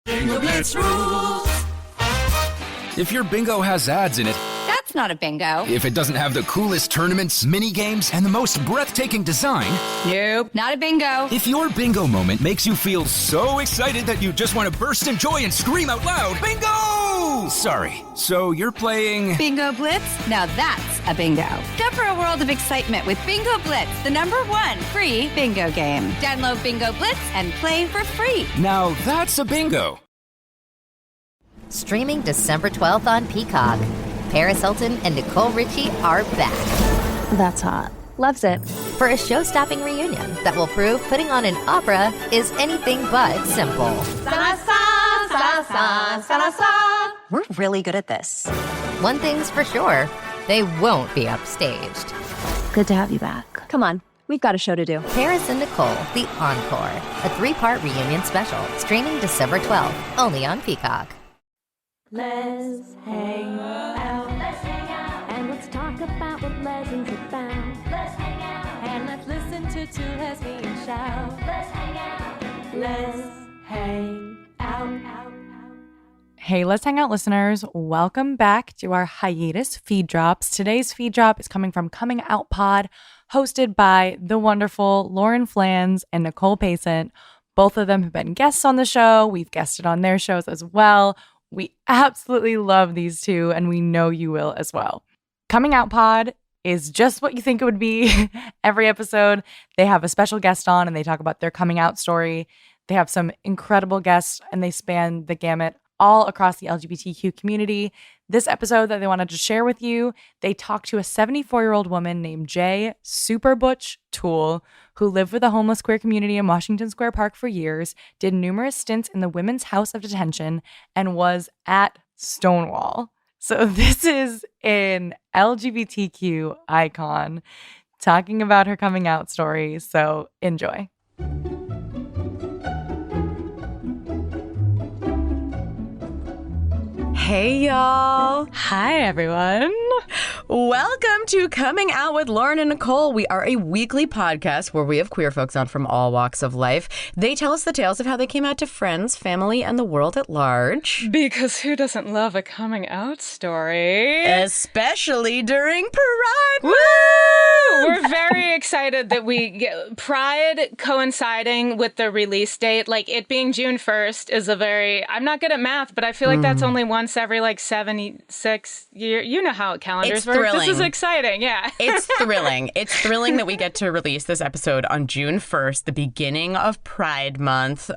Bingo Blitz rules. If your bingo has ads in it, That's not a bingo. if it doesn't have the coolest tournaments, mini games, and the most breathtaking design, Nope, not a bingo. if your bingo moment makes you feel so excited that you just want to burst in joy and scream out loud, bingo! Sorry, so you're playing... Bingo Blitz? Now that's a bingo. Go for a world of excitement with Bingo Blitz, the #1 free bingo game. Download Bingo Blitz and play for free. Now that's a bingo. Streaming December 12th on Peacock. Paris Hilton and Nicole Richie are back That's hot. Loves it. for a show-stopping reunion that will prove putting on an opera is anything but simple. We're really good at this. One thing's for sure, they won't be upstaged. Good to have you back. Come on, we've got a show to do. Paris and Nicole, The Encore, a 3-part reunion special, streaming December 12th, only on Peacock. Let's hang out. Let's hang out. And let's talk about what Legends about. Let's hang out. And let's listen to Toole as me and shout. Let's hang out. Let's hang out. Hey, Let's Hang Out listeners. Welcome back to our hiatus feed drops. Today's feed drop is coming from Coming Out Pod, hosted by the wonderful Lauren Flans and Nicole Payson. Both of them have been guests on the show. We've guested on their shows as well. We absolutely love these two, and we know you will as well. Coming Out Pod is just what you think it would be. Every episode, they have a special guest on, and they talk about their coming out story. They have some incredible guests, and they span the gamut all across the LGBTQ community. This episode that they wanted to share with you, they talked to a 74-year-old woman named J. Super Butch Toole, who lived with the homeless queer community in Washington Square Park for years, did numerous stints in the Women's House of Detention, and was at Stonewall. So this is an LGBTQ icon talking about her coming out story. So enjoy. Hey, y'all. Hi, everyone. Welcome to Coming Out with Lauren and Nicole. We are a weekly podcast where we have queer folks on from all walks of life. They tell us the tales of how they came out to friends, family, and the world at large. Because who doesn't love a coming out story? Especially during Pride Woo! Month! We're very excited that we get Pride coinciding with the release date. Like, it being June 1st is a very... I'm not good at math, but I feel like that's only once every, 76 years. You know how calendars work. Thrilling. This is exciting, yeah. It's thrilling. It's thrilling that we get to release this episode on June 1st, the beginning of Pride Month.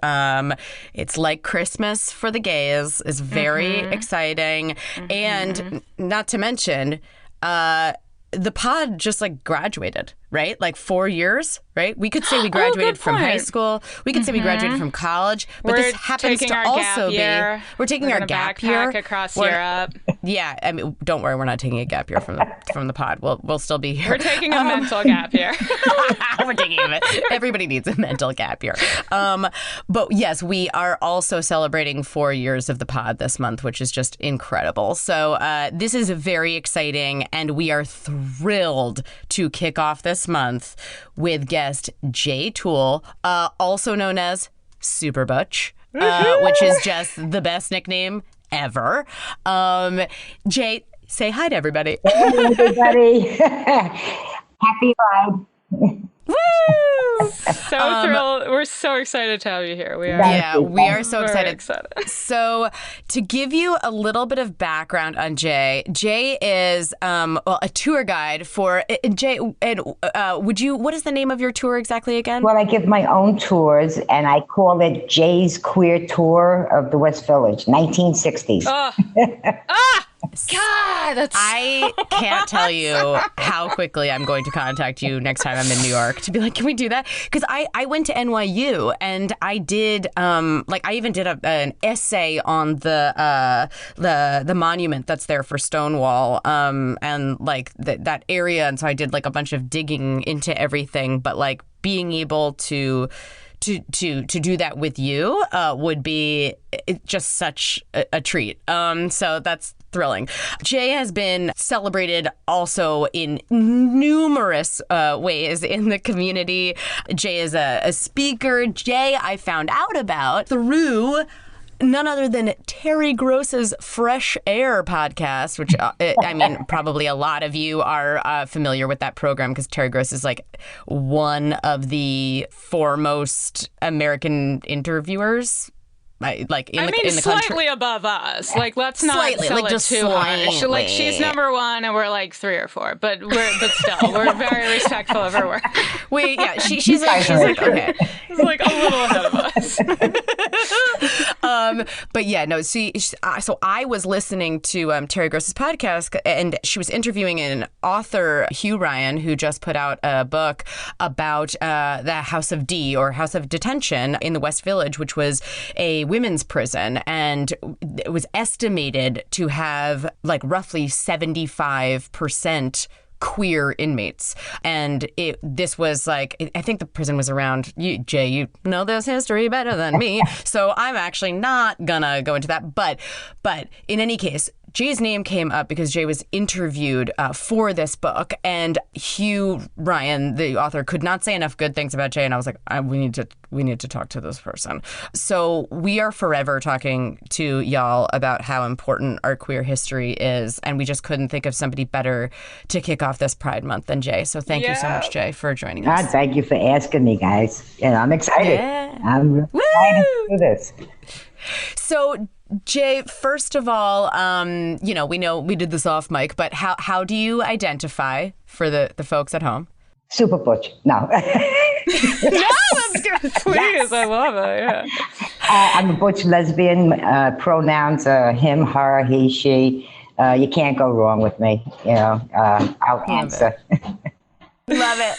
It's like Christmas for the gays. It's very exciting. And not to mention, the pod just graduated, right? 4 years, right? We could say we graduated from high school. We could say we graduated from college. But this happens to also be... We're taking our gap year. Across Europe. Yeah, I mean, don't worry, we're not taking a gap year from the pod. We'll still be here. We're taking a mental gap year. We're taking it. Everybody needs a mental gap year. But yes, we are also celebrating 4 years of the pod this month, which is just incredible. So this is very exciting, and we are thrilled to kick off this month with guest J. Toole, also known as Super Butch, which is just the best nickname ever. Jay, say hi to everybody. Hey, everybody. Happy Pride. Woo! So thrilled. We're so excited to have you here. We are. Yeah, we are so Very excited. So to give you a little bit of background on Jay is a tour guide for Jay. And what is the name of your tour exactly again? Well, I give my own tours, and I call it Jay's Queer Tour of the West Village, 1960s. God, that's I can't tell you how quickly I'm going to contact you next time I'm in New York to be like, can we do that? Because I went to NYU and I did I even did an essay on the monument that's there for Stonewall and that area, and so I did a bunch of digging into everything, but being able to do that with you would be just such a treat. So that's thrilling. Jay has been celebrated also in numerous ways in the community. Jay is a speaker. Jay, I found out about through none other than Terry Gross's Fresh Air podcast, which, I mean, probably a lot of you are familiar with that program because Terry Gross is like one of the foremost American interviewers. In the slightly country. Above us. Like, let's not Slightly, sell like, it just too harsh. slightly. Like, she's number one, and we're like 3 or 4. But still, we're very respectful of her work. She's like okay. She's like a little ahead of us. But yeah, no. See, so I was listening to Terry Gross's podcast, and she was interviewing an author, Hugh Ryan, who just put out a book about the House of D, or House of Detention, in the West Village, which was a women's prison, and it was estimated to have like roughly 75% queer inmates. And this was like, I think the prison was around, Jay, you know this history better than me, so I'm actually not gonna go into that. But in any case, Jay's name came up because Jay was interviewed for this book, and Hugh Ryan, the author, could not say enough good things about Jay, and I was like, we need to talk to this person. So we are forever talking to y'all about how important our queer history is, and we just couldn't think of somebody better to kick off this Pride Month than Jay. So thank you so much, Jay, for joining us. Thank you for asking me, guys. I'm excited. Yeah. I'm really excited to do this. So, Jay, first of all, we know we did this off mic, but how do you identify for the folks at home? Super Butch. No. No, that's good. Please, I love it. Yeah. I'm a butch lesbian. Pronouns are him, her, he, she. You can't go wrong with me. I'll answer. Love it.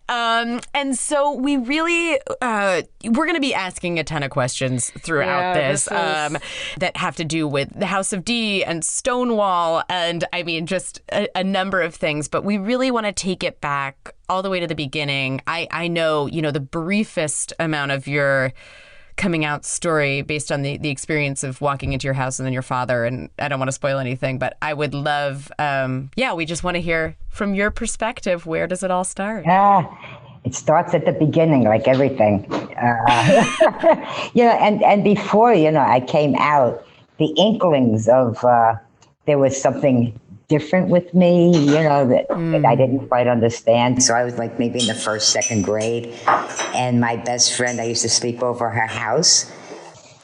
And so we really, we're going to be asking a ton of questions throughout this that have to do with the House of D and Stonewall, and I mean, just a number of things. But we really want to take it back all the way to the beginning. I know, the briefest amount of your coming out story based on the experience of walking into your house and then your father, and I don't want to spoil anything, but I would love, we just want to hear from your perspective, where does it all start? It starts at the beginning, like everything. And before, I came out, the inklings of there was something different with me, that I didn't quite understand. So I was like maybe in the first, second grade. And my best friend, I used to sleep over her house.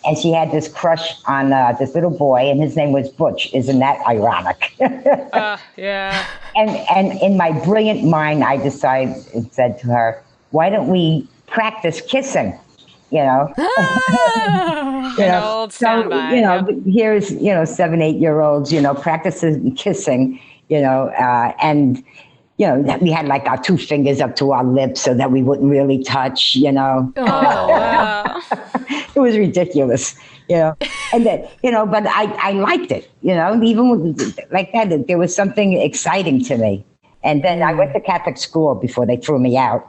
And she had this crush on this little boy, and his name was Butch. Isn't that ironic? Yeah. And in my brilliant mind, I decided and said to her, why don't we practice kissing? Old standby. Here's 7, 8 year olds, practicing kissing, and we had like our 2 fingers up to our lips so that we wouldn't really touch, Oh, wow. It was ridiculous, and then, but I liked it, even like that, there was something exciting to me. And then I went to Catholic school before they threw me out.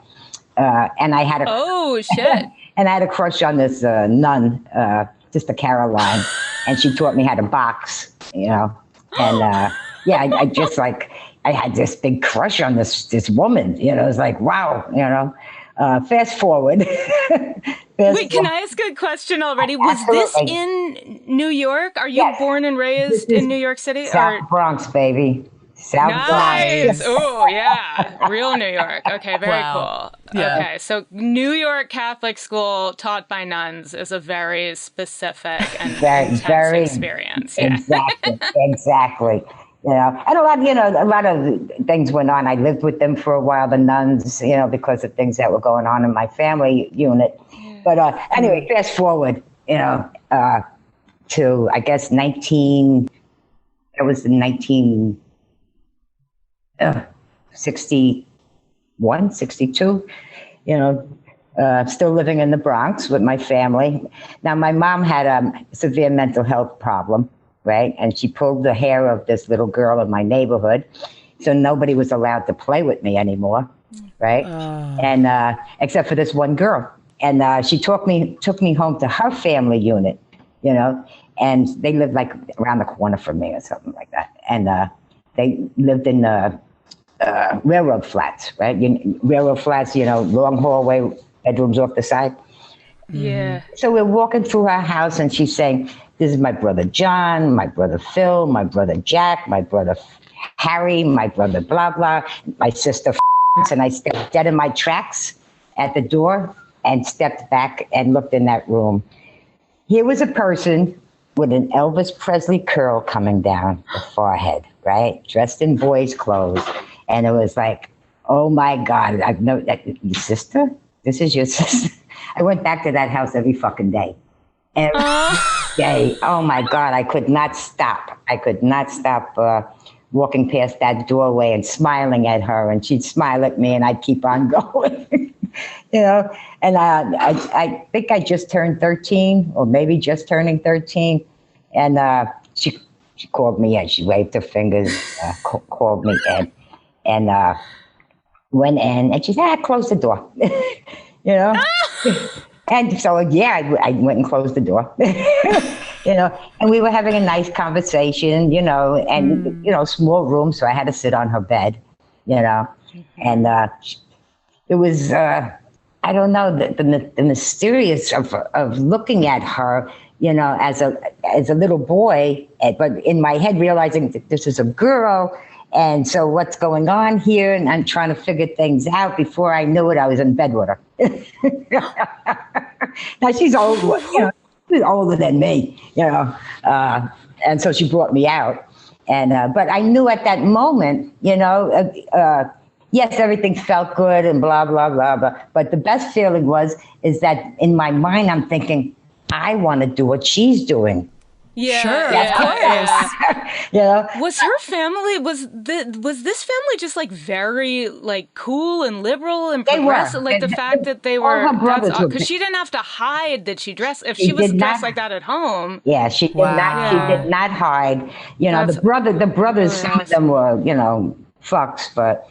And I had and I had a crush on this nun, Sister Caroline, and she taught me how to box, and I just like, I had this big crush on this woman, it was like, wow, fast forward. Wait, can I ask a question already? Was this in New York? Are you born and raised in New York City? South Bronx, baby. South Nice. Bronx. Oh, yeah. Real New York. Okay, very cool. Yeah. Okay, so New York Catholic school taught by nuns is a very specific and intense experience. Yeah. Exactly. And a lot of things went on. I lived with them for a while, the nuns, because of things that were going on in my family unit. But anyway, fast forward, to, I guess, 61, 62, still living in the Bronx with my family. Now, my mom had a severe mental health problem, right? And she pulled the hair of this little girl in my neighborhood. So nobody was allowed to play with me anymore, right? And except for this one girl. And she took me home to her family unit, and they lived like around the corner from me or something like that. And they lived in railroad flats, right? Railroad flats, long hallway, bedrooms off the side. Yeah. So we're walking through her house and she's saying, this is my brother John, my brother Phil, my brother Jack, my brother Harry, my brother blah, blah, my sister and I stepped dead in my tracks at the door and stepped back and looked in that room. Here was a person with an Elvis Presley curl coming down the forehead, right? Dressed in boys' clothes. And it was like, oh my God, I've no, your sister? This is your sister? I went back to that house every fucking day. Every day. Oh my God, I could not stop. I could not stop walking past that doorway and smiling at her. And she'd smile at me and I'd keep on going. You know, and I think I just turned 13 or maybe just turning 13. And she called me in. She waved her fingers, called me in. And went in and she said, close the door. You know? And so, yeah, I went and closed the door. You know, and we were having a nice conversation, you know, and, you know, small room. So I had to sit on her bed, you know, and it was, I don't know, the mysterious of looking at her, you know, as a little boy, but in my head realizing that this is a girl. And so what's going on here? And I'm trying to figure things out. Before I knew it, I was in bed with her. Now she's old, you know, she's older than me, you know. And so she brought me out. And but I knew at that moment, you know, yes, everything felt good and blah, blah, blah, blah. But the best feeling is that in my mind, I'm thinking, I want to do what she's doing. Yeah, sure, yeah, of course. You know? Was her family, was this family just like very like cool and liberal and progressive? Like the fact that they were, because she didn't have to hide that she dressed, if she was dressed like that at home. Yeah, she did not, she did not hide. You know, the brothers, some of them were, you know, fucks, but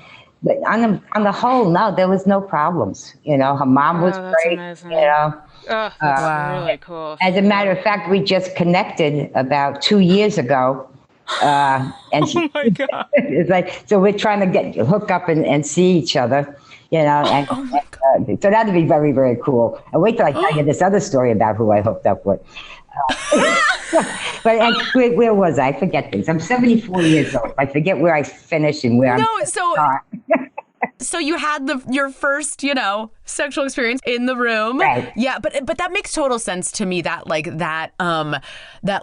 on the whole, no, there was no problems. You know, her mom was great, amazing. You know. Oh, that's really cool. As a matter of fact, we just connected about 2 years ago. And she, oh my God. It's like, so we're trying to hook up and see each other, you know, and so that'd be very, very cool. And wait till I tell you this other story about who I hooked up with. But where was I? I forget things. I'm 74 years old. I forget where I finished and where So you had your first, you know, sexual experience in the room. Right. Yeah, but that makes total sense to me, that like that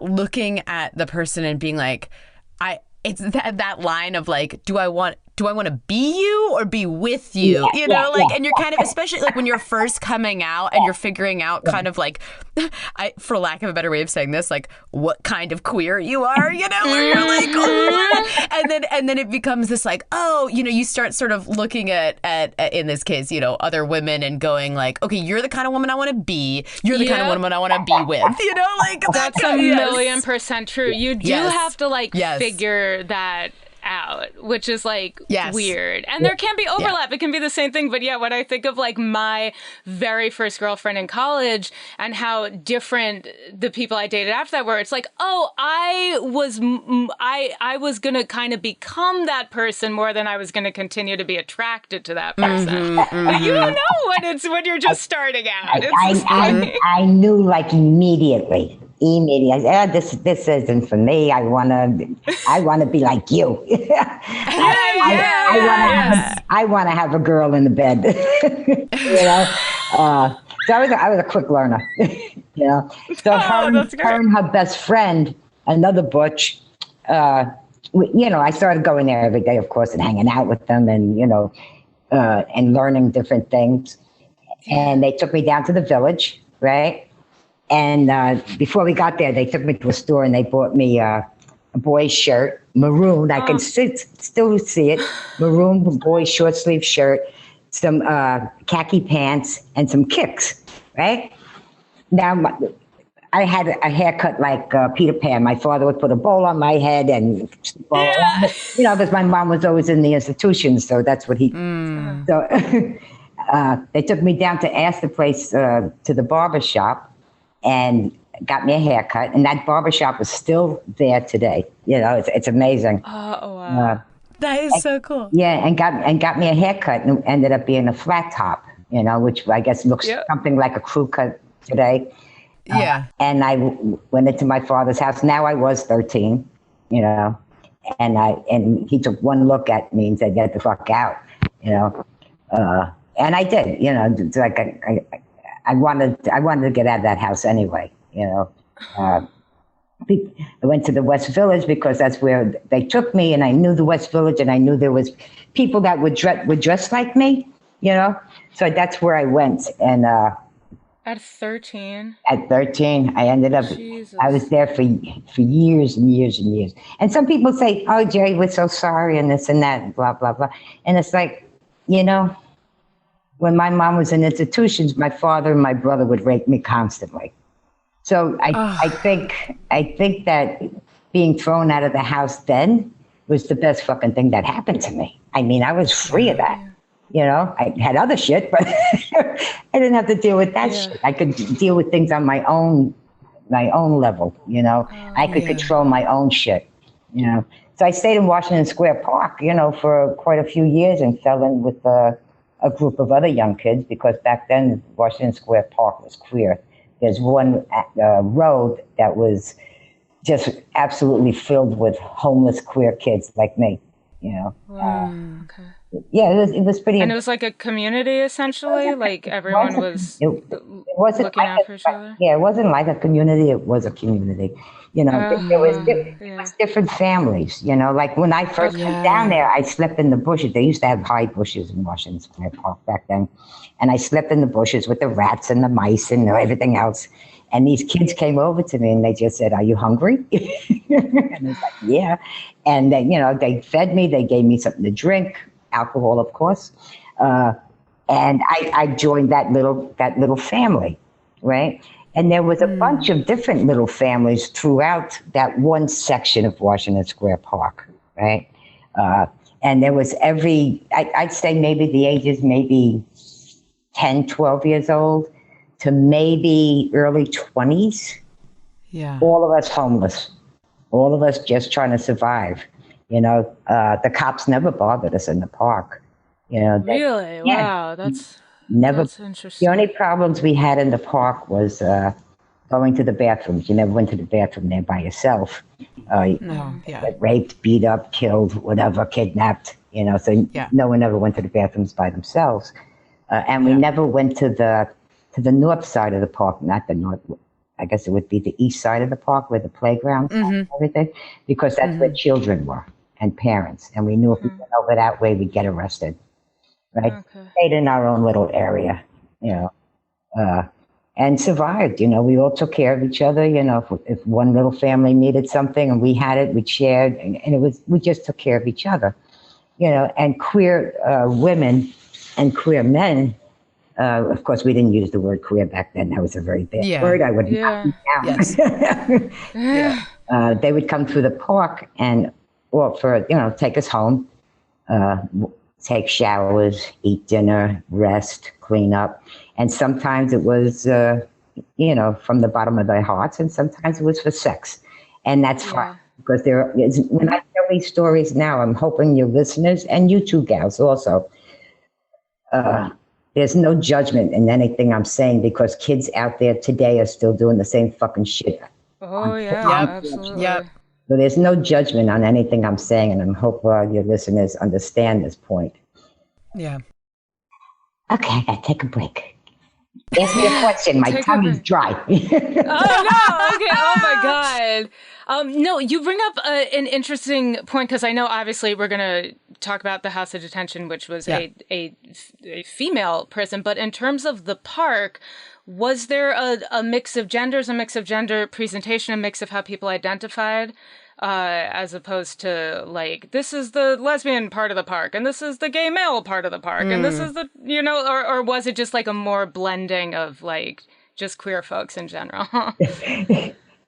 looking at the person and being like, it's that line of like, do I want to be you or be with you? You know, and you're kind of, especially like when you're first coming out and you're figuring out kind of like, for lack of a better way of saying this, like what kind of queer you are, you know, where you're like, oh, and then it becomes this like, oh, you know, you start sort of looking at in this case, you know, other women and going like, okay, you're the kind of woman I want to be. You're the kind of woman I want to be with, you know, like that's a million% true. You do have to like figure that out, which is like weird. And there can be overlap. It can be the same thing. But yeah, when I think of like my very first girlfriend in college and how different the people I dated after that were, it's like, oh, I was going to kind of become that person more than I was going to continue to be attracted to that person. But you don't know when you're just starting out. I knew like immediately. I said, this isn't for me. I wanna be like you. I wanna have a girl in the bed. You know. So I was a quick learner. You know. So her and her best friend, another Butch. You know, I started going there every day, of course, and hanging out with them, and you know, and learning different things. And they took me down to the Village, right? And before we got there, they took me to a store and they bought me a boy's shirt, maroon. I can still see it. Maroon boy's short sleeve shirt, some khaki pants, and some kicks, right? Now, I had a haircut like Peter Pan. My father would put a bowl on my head and, you know, because my mom was always in the institution, so that's what he. So they took me down to ask the place to the barber shop. And got me a haircut, and that barbershop is still there today. You know, it's amazing. Oh wow, that is so cool. Yeah, and got me a haircut, and ended up being a flat top. You know, which I guess looks something like a crew cut today. Yeah. And I went into my father's house. Now I was 13, you know, and he took one look at me and said, "Get the fuck out," you know. And I did, you know. It's like I wanted to get out of that house anyway, you know. I went to the West Village because that's where they took me, and I knew the West Village, and I knew there was people that would dress like me, you know. So that's where I went, and at 13. At 13, I ended up. Jesus. I was there for years and years and years. And some people say, "Oh, Jerry, we're so sorry," and this and that, and blah blah blah. And it's like, you know, when my mom was in institutions, my father and my brother would rape me constantly. So I think that being thrown out of the house then was the best fucking thing that happened to me. I mean, I was free of that. You know, I had other shit, but I didn't have to deal with that shit. I could deal with things on my own level. You know, I could control my own shit. You know, so I stayed in Washington Square Park, you know, for quite a few years and fell in with a group of other young kids because back then Washington Square Park was queer. There's one road that was just absolutely filled with homeless queer kids like me, you know. Okay. Yeah, it was pretty. And it was like a community, essentially? Like everyone was looking out for each other? Yeah, it wasn't like a community. It was a community. You know, there was different families, you know. Like when I first went down there, I slept in the bushes. They used to have high bushes in Washington Square Park back then. And I slept in the bushes with the rats and the mice and everything else. And these kids came over to me and they just said, "Are you hungry?" And I was like, "Yeah." And then, you know, they fed me. They gave me something to drink, alcohol, of course. And I joined that little family, right? And there was a bunch of different little families throughout that one section of Washington Square Park, right? And there was I'd say maybe the ages maybe 10, 12 years old to maybe early 20s. Yeah. All of us homeless. All of us just trying to survive. You know, the cops never bothered us in the park. You know, really? Wow, that's interesting. The only problems we had in the park was going to the bathrooms. You never went to the bathroom there by yourself. Get raped, beat up, killed, whatever, kidnapped. You know, so no one ever went to the bathrooms by themselves. And we never went to the north side of the park, not the north. I guess it would be the east side of the park where the playgrounds and everything, because that's where children were and parents. And we knew if we went over that way, we'd get arrested. Right? Okay. Stayed in our own little area, you know, and survived. You know, we all took care of each other. You know, if one little family needed something and we had it, we shared, and we just took care of each other. You know, and queer women and queer men. Of course, we didn't use the word queer back then. That was a very bad word. I would not use now. They would come through the park take us home. Take showers, eat dinner, rest, clean up. And sometimes it was, from the bottom of their hearts, and sometimes it was for sex. And that's fine. Because when I tell these stories now, I'm hoping your listeners, and you two gals also, there's no judgment in anything I'm saying, because kids out there today are still doing the same fucking shit. Oh, yeah, absolutely. Yep. So there's no judgment on anything I'm saying, and I hope your listeners understand this point. Yeah. Okay, I gotta take a break. Ask me a question. My tongue is dry. Oh, no. Okay. Oh, my God. No, you bring up an interesting point, because I know, obviously, we're going to talk about the House of Detention, which was a female prison. But in terms of the park, was there a mix of genders, a mix of gender presentation, a mix of how people identified, as opposed to, like, this is the lesbian part of the park, and this is the gay male part of the park, and this is the, or was it just like a more blending of, like, just queer folks in general?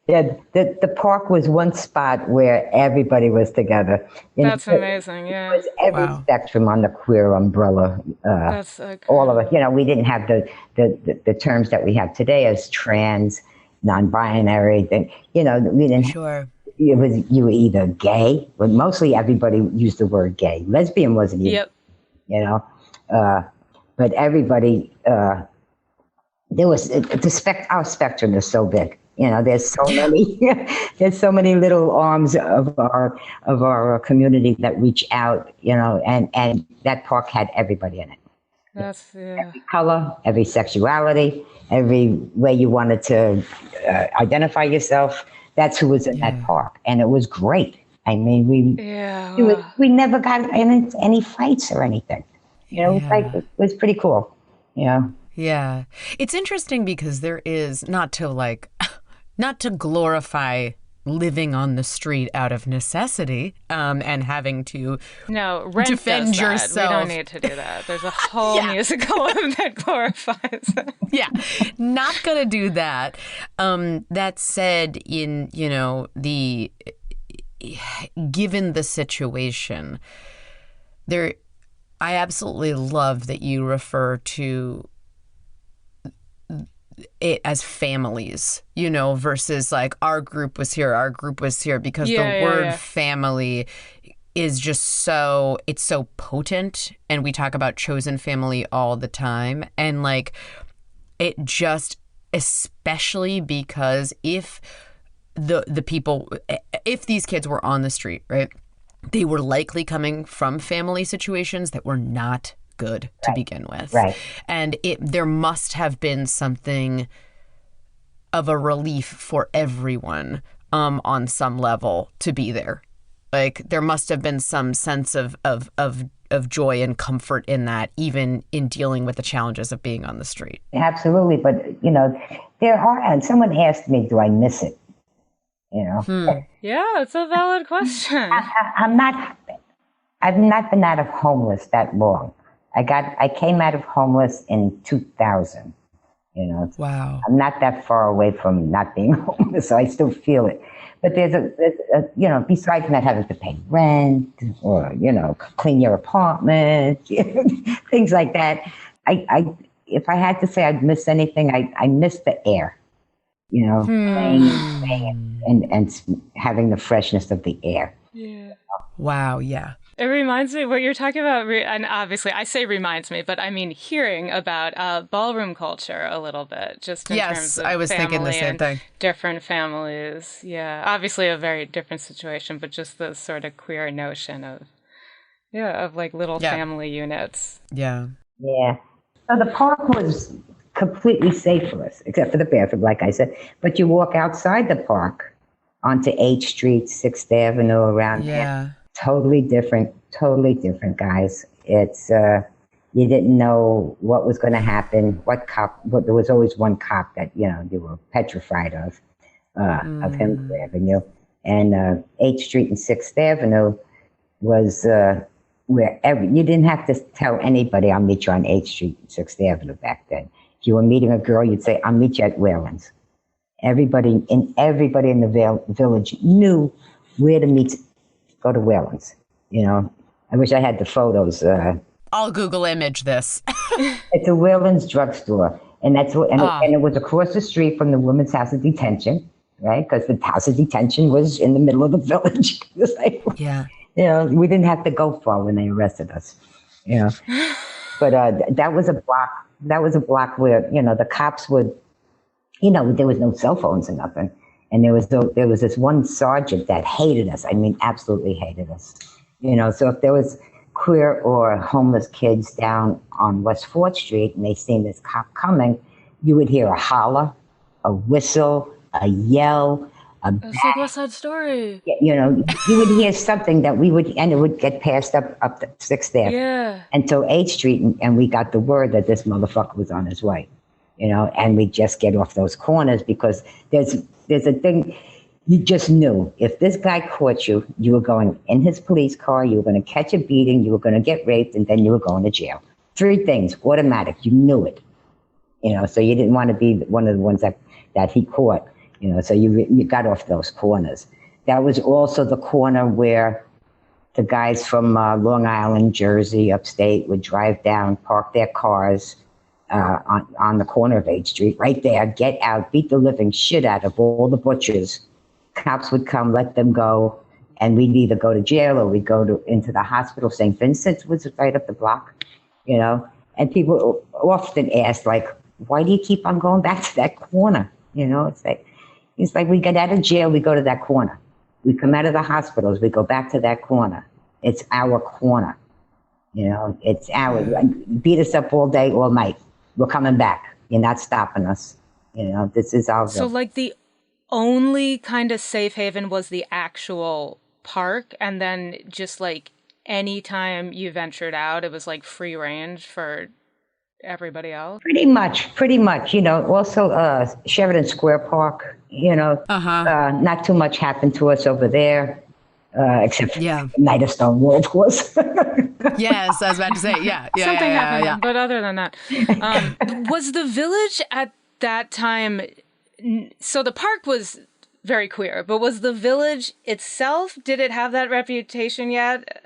Yeah, the park was one spot where everybody was together. That's amazing, yeah. It was every spectrum on the queer umbrella. That's so cool. All of it. You know, we didn't have the terms that we have today as trans, non-binary. We didn't. Sure. You were either gay, but mostly everybody used the word gay. Lesbian wasn't even, but everybody our spectrum is so big. There's so many, there's so many little arms of our community that reach out, and that park had everybody in it. Every color, every sexuality, every way you wanted to identify yourself. That's who was in that park, and it was great. I mean, we never got in any fights or anything. It was pretty cool. Yeah, it's interesting because there is not to glorify living on the street out of necessity and having to defend yourself. We don't need to do that. There's a whole musical that glorifies it. Yeah, not gonna do that. That said, given the situation, I absolutely love that you refer to it as families, versus like our group was here, because the word family is just it's so potent, and we talk about chosen family all the time, and like it just, especially because if if these kids were on the street, right, they were likely coming from family situations that were not good to begin with. Right. And there must have been something of a relief for everyone on some level to be there. Like there must have been some sense of joy and comfort in that, even in dealing with the challenges of being on the street. Absolutely. But, there are, and someone asked me, do I miss it? Yeah, it's a valid question. I've not been out of homeless that long. I came out of homeless in 2000. Wow. I'm not that far away from not being homeless, so I still feel it. But there's a besides not having to pay rent or, clean your apartment, things like that. If I had to say I'd miss anything, I miss the air, playing and having the freshness of the air. Yeah. Wow. Yeah. It reminds me what you're talking about, and obviously I say reminds me, but I mean hearing about ballroom culture a little bit, just in terms of I was thinking the same thing. Different families, obviously a very different situation, but just the sort of queer notion of like little family units. Yeah. Yeah. So the park was completely safe for us, except for the bathroom, like I said. But you walk outside the park onto H Street, 6th Avenue, around there. Totally different, guys. It's, you didn't know what was going to happen, but there was always one cop that, you were petrified of him grabbing you. And H Street and 6th Avenue was where you didn't have to tell anybody, I'll meet you on H Street and 6th Avenue back then. If you were meeting a girl, you'd say, I'll meet you at Whalen's. Everybody in the village knew where to meet. Go to Whalen's. I wish I had the photos. I'll Google image this. It's a Whalen's drugstore, and that's what. And it was across the street from the women's house of detention, right? Because the house of detention was in the middle of the village. We didn't have to go far when they arrested us. But that was a block. That was a block where the cops would. There was no cell phones and nothing. And there was this one sergeant that hated us. I mean, absolutely hated us. So if there was queer or homeless kids down on West 4th Street and they seen this cop coming, you would hear a holler, a whistle, a yell, a bang. It's like West Side Story. You would hear something and it would get passed up the 6th Ave. Yeah. Until 8th Street, and we got the word that this motherfucker was on his way. And we just get off those corners because there's a thing, you just knew if this guy caught you, you were going in his police car, you were going to catch a beating, you were going to get raped, and then you were going to jail. 3 things, automatic, you knew it. So you didn't want to be one of the ones that he caught, so you got off those corners. That was also the corner where the guys from Long Island, Jersey, upstate would drive down, park their cars, on the corner of 8th Street, right there, get out, beat the living shit out of all the butchers. Cops would come, let them go, and we'd either go to jail or we'd go into the hospital. St. Vincent's was right up the block, And people often asked, like, why do you keep on going back to that corner? You know, it's like we get out of jail, we go to that corner. We come out of the hospitals, we go back to that corner. It's our corner. You know, it's ours. Beat us up all day, all night. We're coming back. You're not stopping us. You know, this is our. So like the only kind of safe haven was the actual park, and then just like anytime you ventured out, it was like free range for everybody else. Pretty much. You know, also Sheridan Square Park. You know, not too much happened to us over there. Except for Night of Stonewall, of course. Yes, I was about to say, something happened. But other than that, was the village at that time? So the park was very queer, but was the village itself? Did it have that reputation yet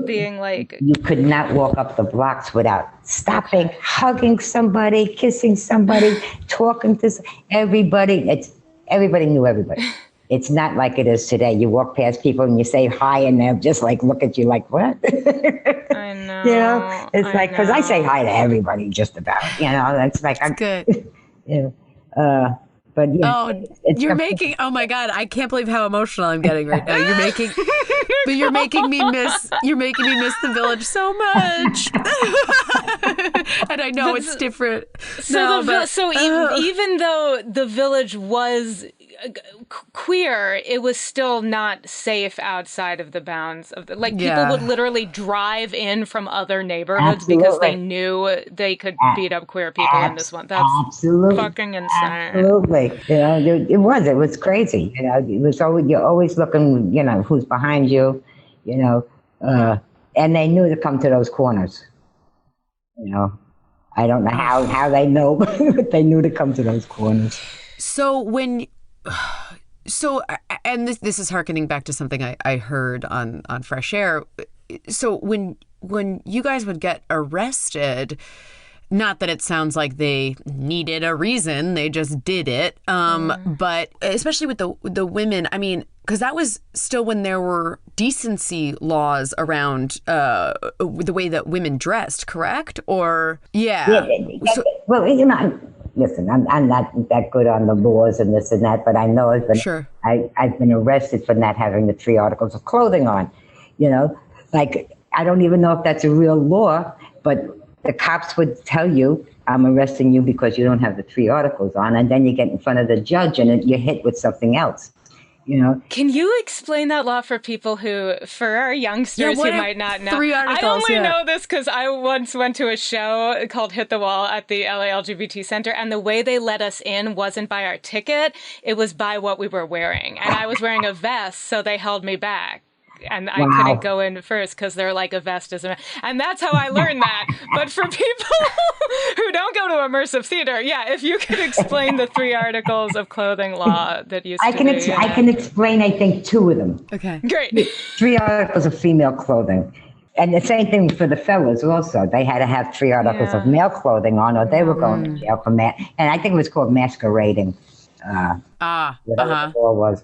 being like? You could not walk up the blocks without stopping, hugging somebody, kissing somebody, talking to everybody. Everybody knew everybody. It's not like it is today. You walk past people and you say hi, and they'll just like look at you like, what? I know. You know, it's like, because I say hi to everybody just about. You know, that's like I'm good. But you're making. Oh my God, I can't believe how emotional I'm getting right now. You're making me miss the village so much. And I know it's different. Even though the village was queer, it was still not safe outside of the bounds of people would literally drive in from other neighborhoods because they knew they could beat up queer people in this one. That's fucking insane. Absolutely. You know, it was crazy. You know, it was always, you're always looking, you know, who's behind you, you know, and they knew to come to those corners. You know, I don't know how they know, but they knew to come to those corners. And this is hearkening back to something I heard on Fresh Air. So when you guys would get arrested, not that it sounds like they needed a reason, they just did it. But especially with the women, I mean, because that was still when there were decency laws around the way that women dressed, correct? Or well, you know. Listen, I'm not that good on the laws and this and that, but I know I've been arrested for not having the 3 articles of clothing on. You know, like, I don't even know if that's a real law, but the cops would tell you, I'm arresting you because you don't have the 3 articles on, and then you get in front of the judge and you're hit with something else. You know, can you explain that law for people for our youngsters who might not know? 3 articles, I only know this because I once went to a show called Hit the Wall at the LA LGBT Center, and the way they let us in wasn't by our ticket, it was by what we were wearing. And I was wearing a vest, so they held me back. And I couldn't go in first because they're like, a vest is a... And that's how I learned that. But for people who don't go to immersive theater, if you could explain the 3 articles of clothing law that used to be... I can explain, I think, 2 of them. Okay. Great. 3 articles of female clothing. And the same thing for the fellas also. They had to have 3 articles of male clothing on, or they were going to jail for and I think it was called masquerading. Whatever the law was.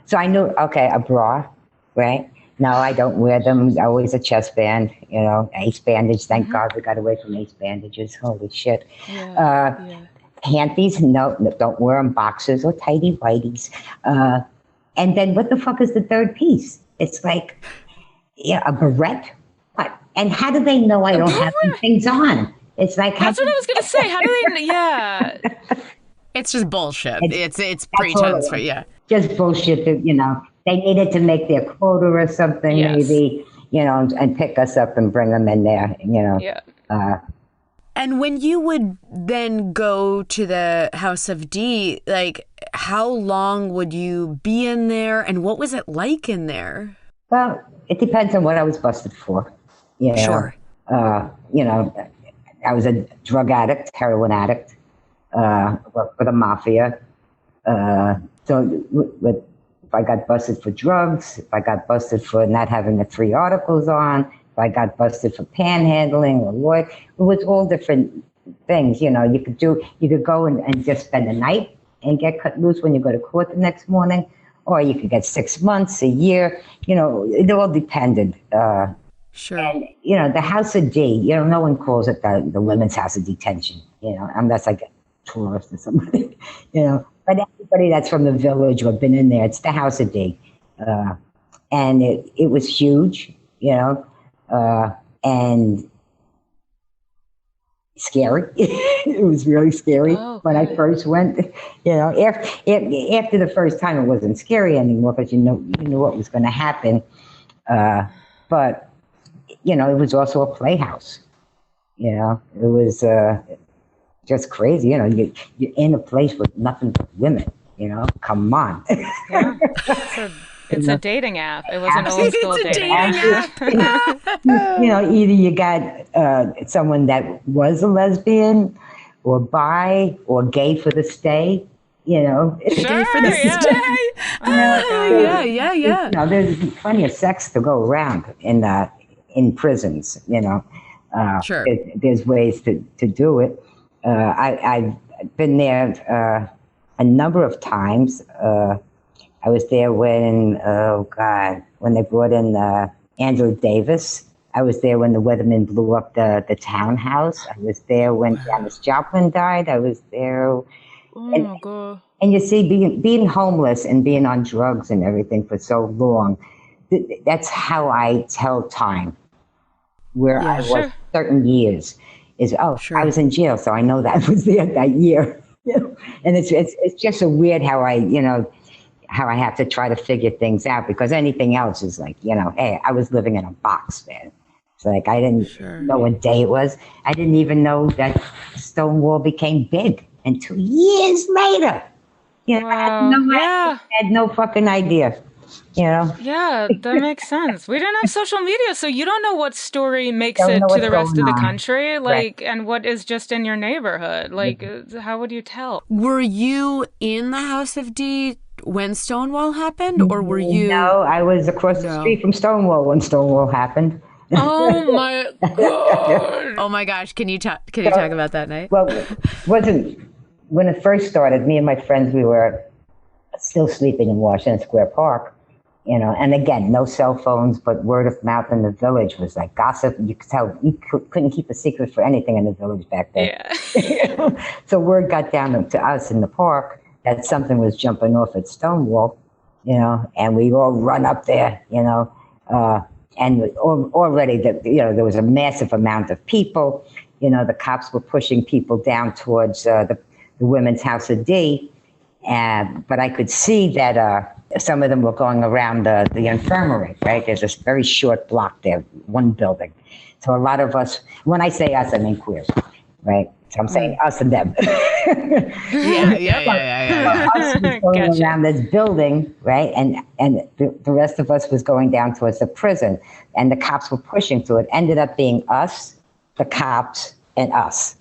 So I knew, a bra. Right? No, I don't wear them. Always a chest band, you know, ace bandage. Thank God we got away from ace bandages. Holy shit. Panties, no, don't wear them. Boxers or tighty whities. And then what the fuck is the 3rd piece? It's like, a barrette. What? And how do they know I don't have these things on? It's like... That's what I was going to say. How do they... It's just bullshit. It's pretense for just bullshit. You know, they needed to make their quota or something, maybe. You know, and pick us up and bring them in there. You know. Yeah. And when you would then go to the House of D, like, how long would you be in there, and what was it like in there? Well, it depends on what I was busted for. You know? Sure. You know, I was a drug addict, heroin addict. Worked for the mafia. So if I got busted for drugs, if I got busted for not having the 3 articles on, if I got busted for panhandling or lawyer, it was all different things. You know, you could go and just spend the night and get cut loose when you go to court the next morning, or you could get 6 months, a year. You know, it all depended. Sure. And, the House of D, no one calls it the Women's House of Detention, unless I get tourists or somebody, But everybody that's from the village or been in there, it's the House of D. And it was huge, and scary. It was really scary when I first went. After the first time, it wasn't scary anymore because you knew what was going to happen. But it was also a playhouse. It was just crazy. You're in a place with nothing but women. Come on. Yeah. It's a dating app. It was an old school dating app. Either you got someone that was a lesbian or bi or gay for the stay, Sure, gay for the stay. Yeah. There's plenty of sex to go around in prisons, Sure. There's ways to do it. I've been there a number of times. I was there when they brought in Andrew Davis. I was there when the Weathermen blew up the townhouse. I was there when Janis Joplin died. I was there. God. And you see, being homeless and being on drugs and everything for so long, that's how I tell time. Where I was certain years is, I was in jail, so I know that I was there that year. And it's just so weird how how I have to try to figure things out, because anything else is like, hey, I was living in a box, man. It's like, I didn't know what day it was. I didn't even know that Stonewall became big until years later. I had no fucking idea. Yeah, that makes sense. We didn't have social media, so you don't know what story makes it to the rest of the country, and what is just in your neighborhood. How would you tell? Were you in the House of D when Stonewall happened, or were you? No, I was across the street from Stonewall when Stonewall happened. Oh my God! Oh my gosh! Can you talk about that night? Well, wasn't when it first started. Me and my friends, we were still sleeping in Washington Square Park. And again, no cell phones, but word of mouth in the village was like gossip. You could tell you couldn't keep a secret for anything in the village back then. Yeah. So word got down to us in the park that something was jumping off at Stonewall, and we all run up there, and already there was a massive amount of people. The cops were pushing people down towards the Women's House of D, but I could see that. Some of them were going around the infirmary, right? There's this very short block there, one building. So a lot of us, when I say us, I mean queers, right? So I'm saying us and them. Yeah. Us was going around this building, right? And the rest of us was going down towards the prison. And the cops were pushing. So it ended up being us, the cops, and us.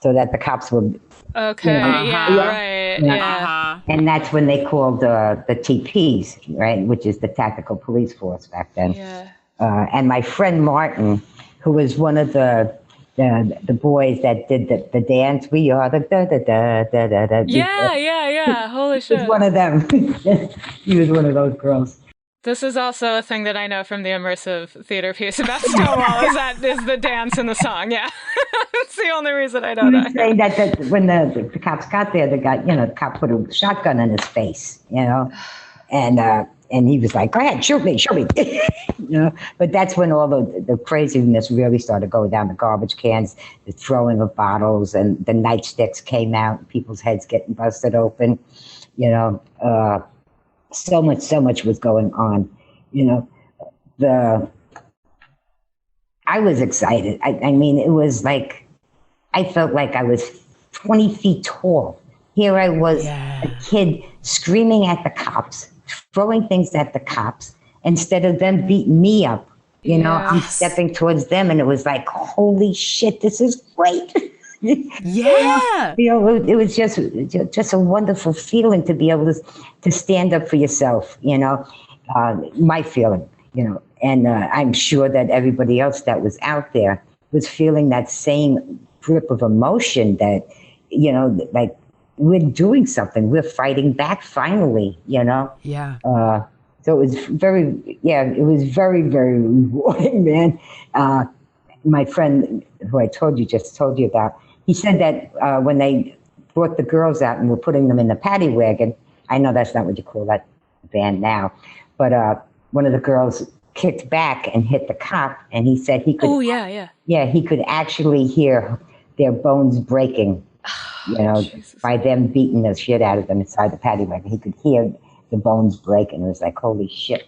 So that the cops were... Okay, right, yeah. And that's when they called the TPs, right, which is the Tactical Police Force back then. Yeah. And my friend Martin, who was one of the boys that did the dance, we are the da-da-da-da-da-da. Yeah. Holy shit. He was one of them. He was one of those girls. This is also a thing that I know from the immersive theater piece about Stonewall, is the dance in the song, yeah. It's the only reason I know that. Saying that when the cops got there, the cop put a shotgun in his face, and he was like, go ahead, shoot me. But that's when all the craziness really started going down, the garbage cans, the throwing of bottles, and the nightsticks came out, people's heads getting busted open, so much was going on, I was excited. I mean, it was like, I felt like I was 20 feet tall. Here I was, a kid screaming at the cops, throwing things at the cops, instead of them beating me up. I'm stepping towards them, and it was like, holy shit, this is great. Yeah. It was just a wonderful feeling to be able to stand up for yourself, my feeling, and I'm sure that everybody else that was out there was feeling that same grip of emotion that, like we're doing something, we're fighting back finally, Yeah. So it was very, very rewarding, man. My friend, who I just told you about, he said that when they brought the girls out and were putting them in the paddy wagon, I know that's not what you call that band now, but one of the girls kicked back and hit the cop, and he said he could. Oh yeah. Yeah, he could actually hear their bones breaking, by them beating the shit out of them inside the paddy wagon. He could hear the bones break, and it was like, holy shit,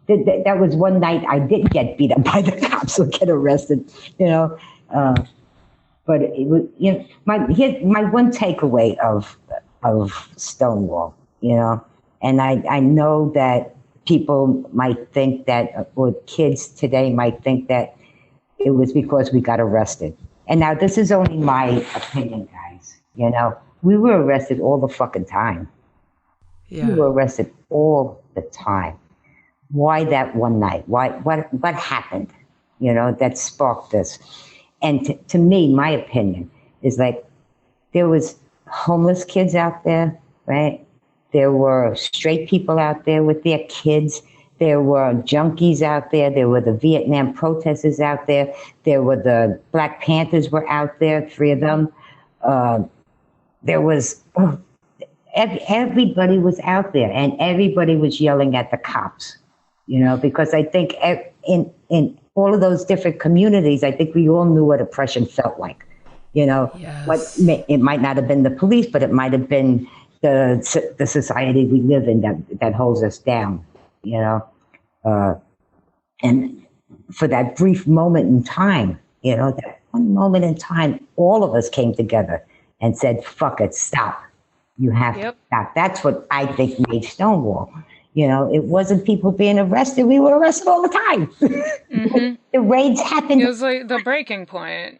That was one night I didn't get beat up by the cops or get arrested, But it was, my one takeaway of Stonewall, and I know that people might think that, or kids today might think that it was because we got arrested. And now this is only my opinion, guys. We were arrested all the fucking time. Yeah. We were arrested all the time. Why that one night? What happened? That sparked this. And to me, my opinion is like, there was homeless kids out there, right? There were straight people out there with their kids. There were junkies out there. There were the Vietnam protesters out there. There were the Black Panthers were out there, 3 of them. There was, everybody was out there, and everybody was yelling at the cops, because I think in all of those different communities, I think we all knew what oppression felt like. Yes. It might not have been the police, but it might have been the society we live in that holds us down, and for that brief moment in time, that one moment in time, all of us came together and said, fuck it, stop. You have to stop. That's what I think made Stonewall. It wasn't people being arrested. We were arrested all the time. Mm-hmm. The raids happened. It was like the breaking point.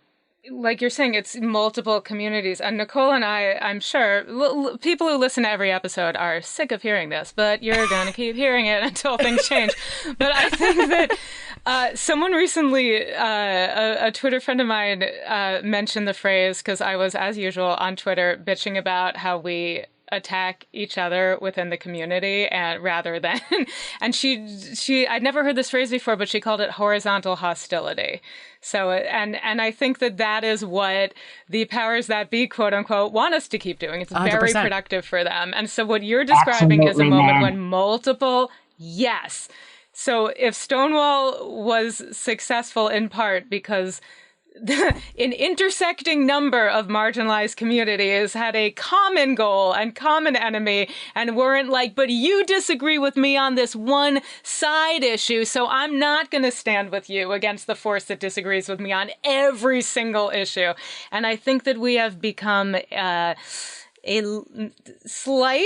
Like you're saying, it's multiple communities. And Nicole and I'm sure people who listen to every episode are sick of hearing this, but you're going to keep hearing it until things change. But I think that someone recently, a Twitter friend of mine, mentioned the phrase, because I was, as usual, on Twitter bitching about how we attack each other within the community, and rather than, and she I'd never heard this phrase before, but she called it horizontal hostility. So, and I think that is what the powers that be, quote unquote, want us to keep doing. It's 100%. Very productive for them. And so what you're describing is a moment when multiple, yes. So if Stonewall was successful in part because an intersecting number of marginalized communities had a common goal and common enemy and weren't like, but you disagree with me on this one side issue, so I'm not going to stand with you against the force that disagrees with me on every single issue. And I think that we have become a slightly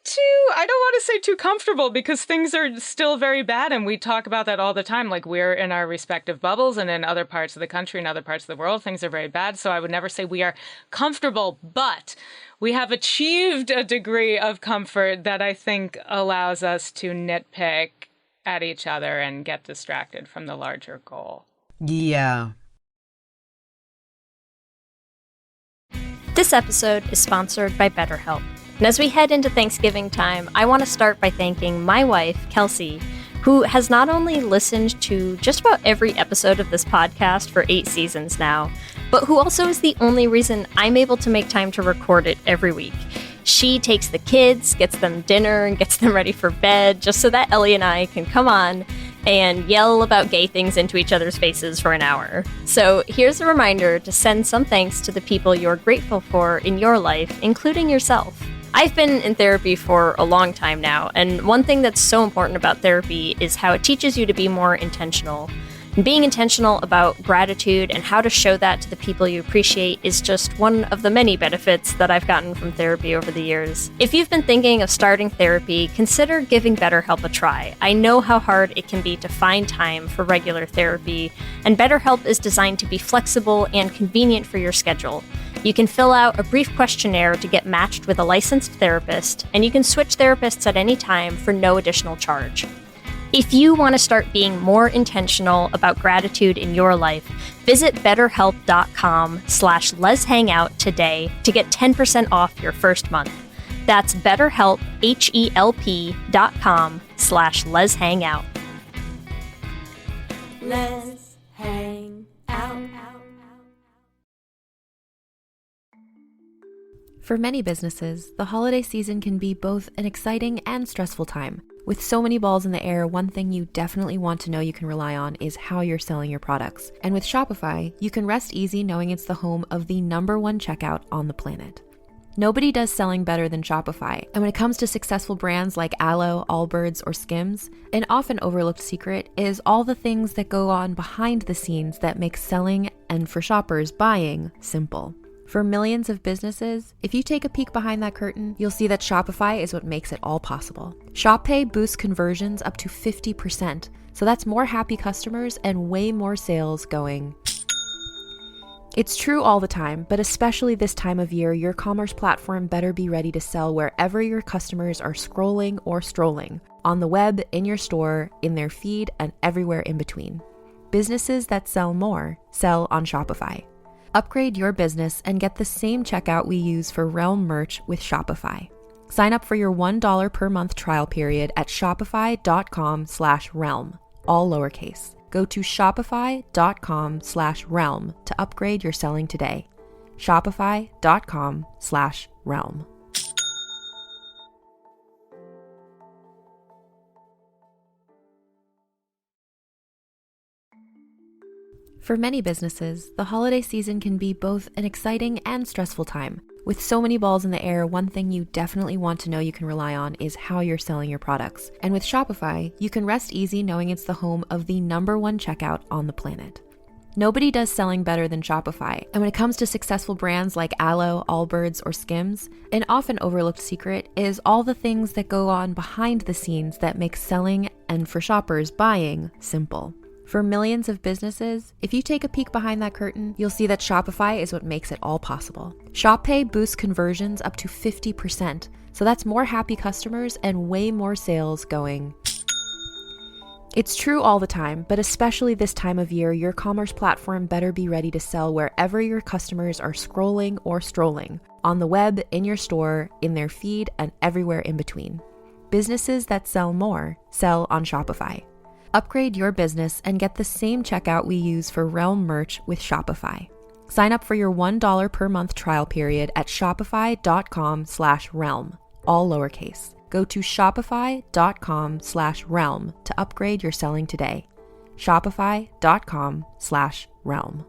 too, I don't want to say too comfortable, because things are still very bad, and we talk about that all the time. Like, we're in our respective bubbles, and in other parts of the country and other parts of the world, things are very bad. So I would never say we are comfortable, but we have achieved a degree of comfort that I think allows us to nitpick at each other and get distracted from the larger goal. Yeah. This episode is sponsored by BetterHelp. And as we head into Thanksgiving time, I want to start by thanking my wife, Kelsey, who has not only listened to just about every episode of this podcast for 8 seasons now, but who also is the only reason I'm able to make time to record it every week. She takes the kids, gets them dinner, and gets them ready for bed, just so that Ellie and I can come on and yell about gay things into each other's faces for an hour. So here's a reminder to send some thanks to the people you're grateful for in your life, including yourself. I've been in therapy for a long time now, and one thing that's so important about therapy is how it teaches you to be more intentional. And being intentional about gratitude and how to show that to the people you appreciate is just one of the many benefits that I've gotten from therapy over the years. If you've been thinking of starting therapy, consider giving BetterHelp a try. I know how hard it can be to find time for regular therapy, and BetterHelp is designed to be flexible and convenient for your schedule. You can fill out a brief questionnaire to get matched with a licensed therapist, and you can switch therapists at any time for no additional charge. If you want to start being more intentional about gratitude in your life, visit betterhelp.com/lezhangout today to get 10% off your first month. That's BetterHelp, HELP.com/Lez Hang Out. Let's hang out. For many businesses, the holiday season can be both an exciting and stressful time. With so many balls in the air, one thing you definitely want to know you can rely on is how you're selling your products. And with Shopify, you can rest easy knowing it's the home of the #1 checkout on the planet. Nobody does selling better than Shopify. And when it comes to successful brands like Aloe, Allbirds, or Skims, an often overlooked secret is all the things that go on behind the scenes that make selling and, for shoppers, buying simple. For millions of businesses, if you take a peek behind that curtain, you'll see that Shopify is what makes it all possible. Shop Pay boosts conversions up to 50%, so that's more happy customers and way more sales going. It's true all the time, but especially this time of year, your commerce platform better be ready to sell wherever your customers are scrolling or strolling, on the web, in your store, in their feed, and everywhere in between. Businesses that sell more sell on Shopify. Upgrade your business and get the same checkout we use for Realm merch with Shopify. Sign up for your $1 per month trial period at shopify.com/realm, all lowercase. Go to shopify.com/realm to upgrade your selling today. Shopify.com/realm. For many businesses, the holiday season can be both an exciting and stressful time. With so many balls in the air, one thing you definitely want to know you can rely on is how you're selling your products. And with Shopify, you can rest easy knowing it's the home of the #1 checkout on the planet. Nobody does selling better than Shopify. And when it comes to successful brands like Aloe, Allbirds, or Skims, an often overlooked secret is all the things that go on behind the scenes that make selling and, for shoppers, buying simple. For millions of businesses, if you take a peek behind that curtain, you'll see that Shopify is what makes it all possible. Shop Pay boosts conversions up to 50%, so that's more happy customers and way more sales going. It's true all the time, but especially this time of year, your commerce platform better be ready to sell wherever your customers are scrolling or strolling, on the web, in your store, in their feed, and everywhere in between. Businesses that sell more sell on Shopify. Upgrade your business and get the same checkout we use for Realm merch with Shopify. Sign up for your $1 per month trial period at shopify.com/realm, all lowercase. Go to shopify.com/realm to upgrade your selling today. Shopify.com/realm.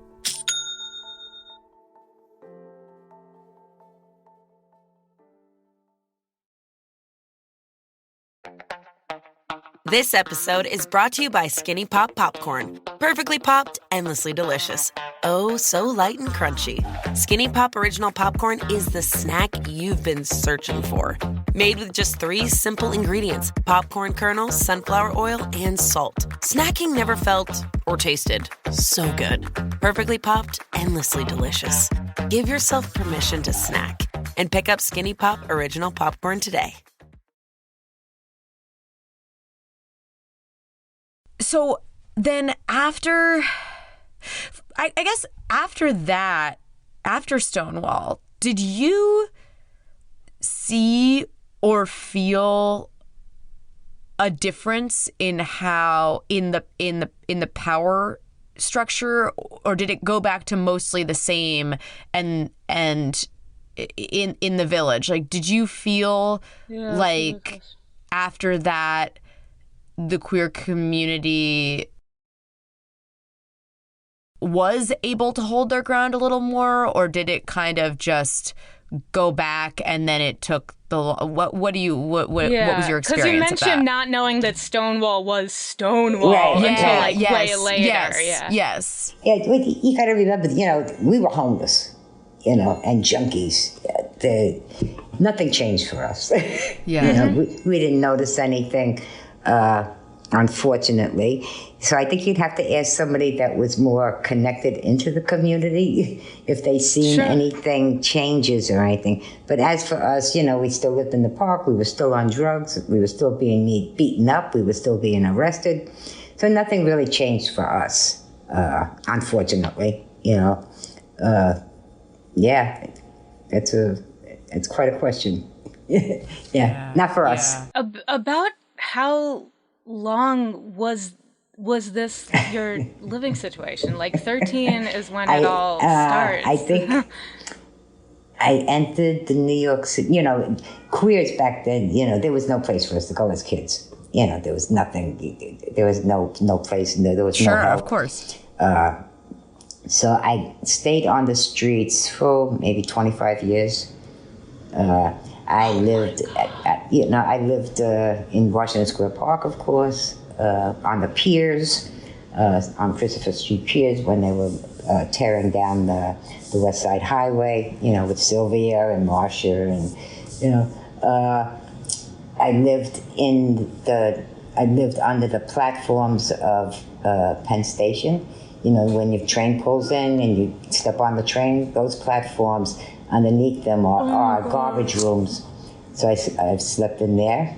This episode is brought to you by Skinny Pop Popcorn. Perfectly popped, endlessly delicious. Oh, so light and crunchy. Skinny Pop Original Popcorn is the snack you've been searching for. Made with just 3 simple ingredients: popcorn kernels, sunflower oil, and salt. Snacking never felt or tasted so good. Perfectly popped, endlessly delicious. Give yourself permission to snack and pick up Skinny Pop Original Popcorn today. So then after, I guess after that, after Stonewall, did you see or feel a difference in how in the power structure, or did it go back to mostly the same and in the village? Like, did you feel like after that the queer community was able to hold their ground a little more, or did it kind of just go back and then it took the what was your experience? Because you mentioned not knowing that Stonewall was Stonewall until way later. Yes. Yeah, you got to remember, we were homeless, and junkies. Nothing changed for us. Yeah. We didn't notice anything. Unfortunately. So I think you'd have to ask somebody that was more connected into the community if they seen anything changes or anything. But as for us, we still lived in the park. We were still on drugs. We were still being beaten up. We were still being arrested. So nothing really changed for us, unfortunately. It's quite a question. Not for us. About how long was this your living situation? Like 13 is when it all starts. I think I entered the New York City, queers back then, there was no place for us to go as kids. There was nothing, there was no place, there was no help. Sure, of course. So I stayed on the streets for maybe 25 years. I lived in Washington Square Park, of course, on the piers, on Christopher Street piers when they were tearing down the West Side Highway, with Sylvia and Marcia, and I lived under the platforms of Penn Station. When your train pulls in and you step on the train, those platforms underneath them are garbage rooms. So I've slept in there,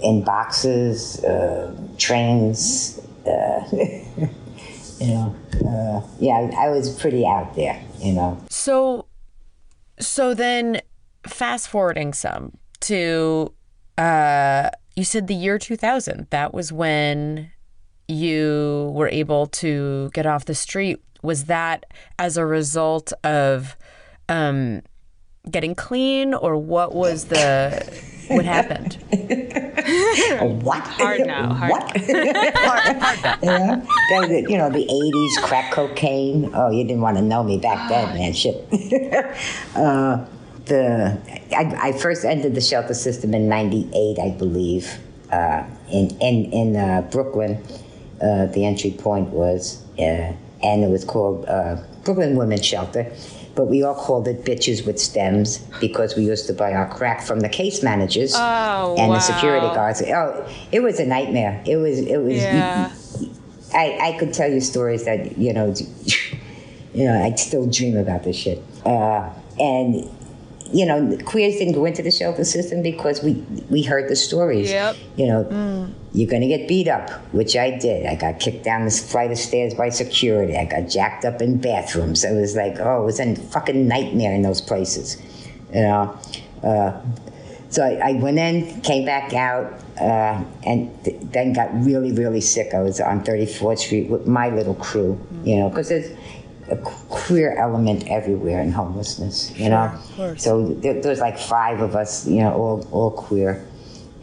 in boxes, trains. I was pretty out there. So then, fast forwarding some to, you said the year 2000. That was when you were able to get off the street. Was that as a result of getting clean, or what happened? What? Hard now. Hard now. The 80s, crack cocaine. Oh, you didn't want to know me back then, man. Shit. I first entered the shelter system in '98, I believe, in Brooklyn. The entry point was, and it was called Brooklyn Women's Shelter, but we all called it Bitches with Stems because we used to buy our crack from the case managers and the security guards. Oh, it was a nightmare. It was. Yeah. I could tell you stories that I still dream about this shit. And queers didn't go into the shelter system because we heard the stories. Yep. You're going to get beat up, which I did. I got kicked down this flight of stairs by security. I got jacked up in bathrooms. It was like, it was a fucking nightmare in those places. So I went in, came back out, and then got really, really sick. I was on 34th Street with my little crew, because there's a queer element everywhere in homelessness, So there's like 5 of us, all queer.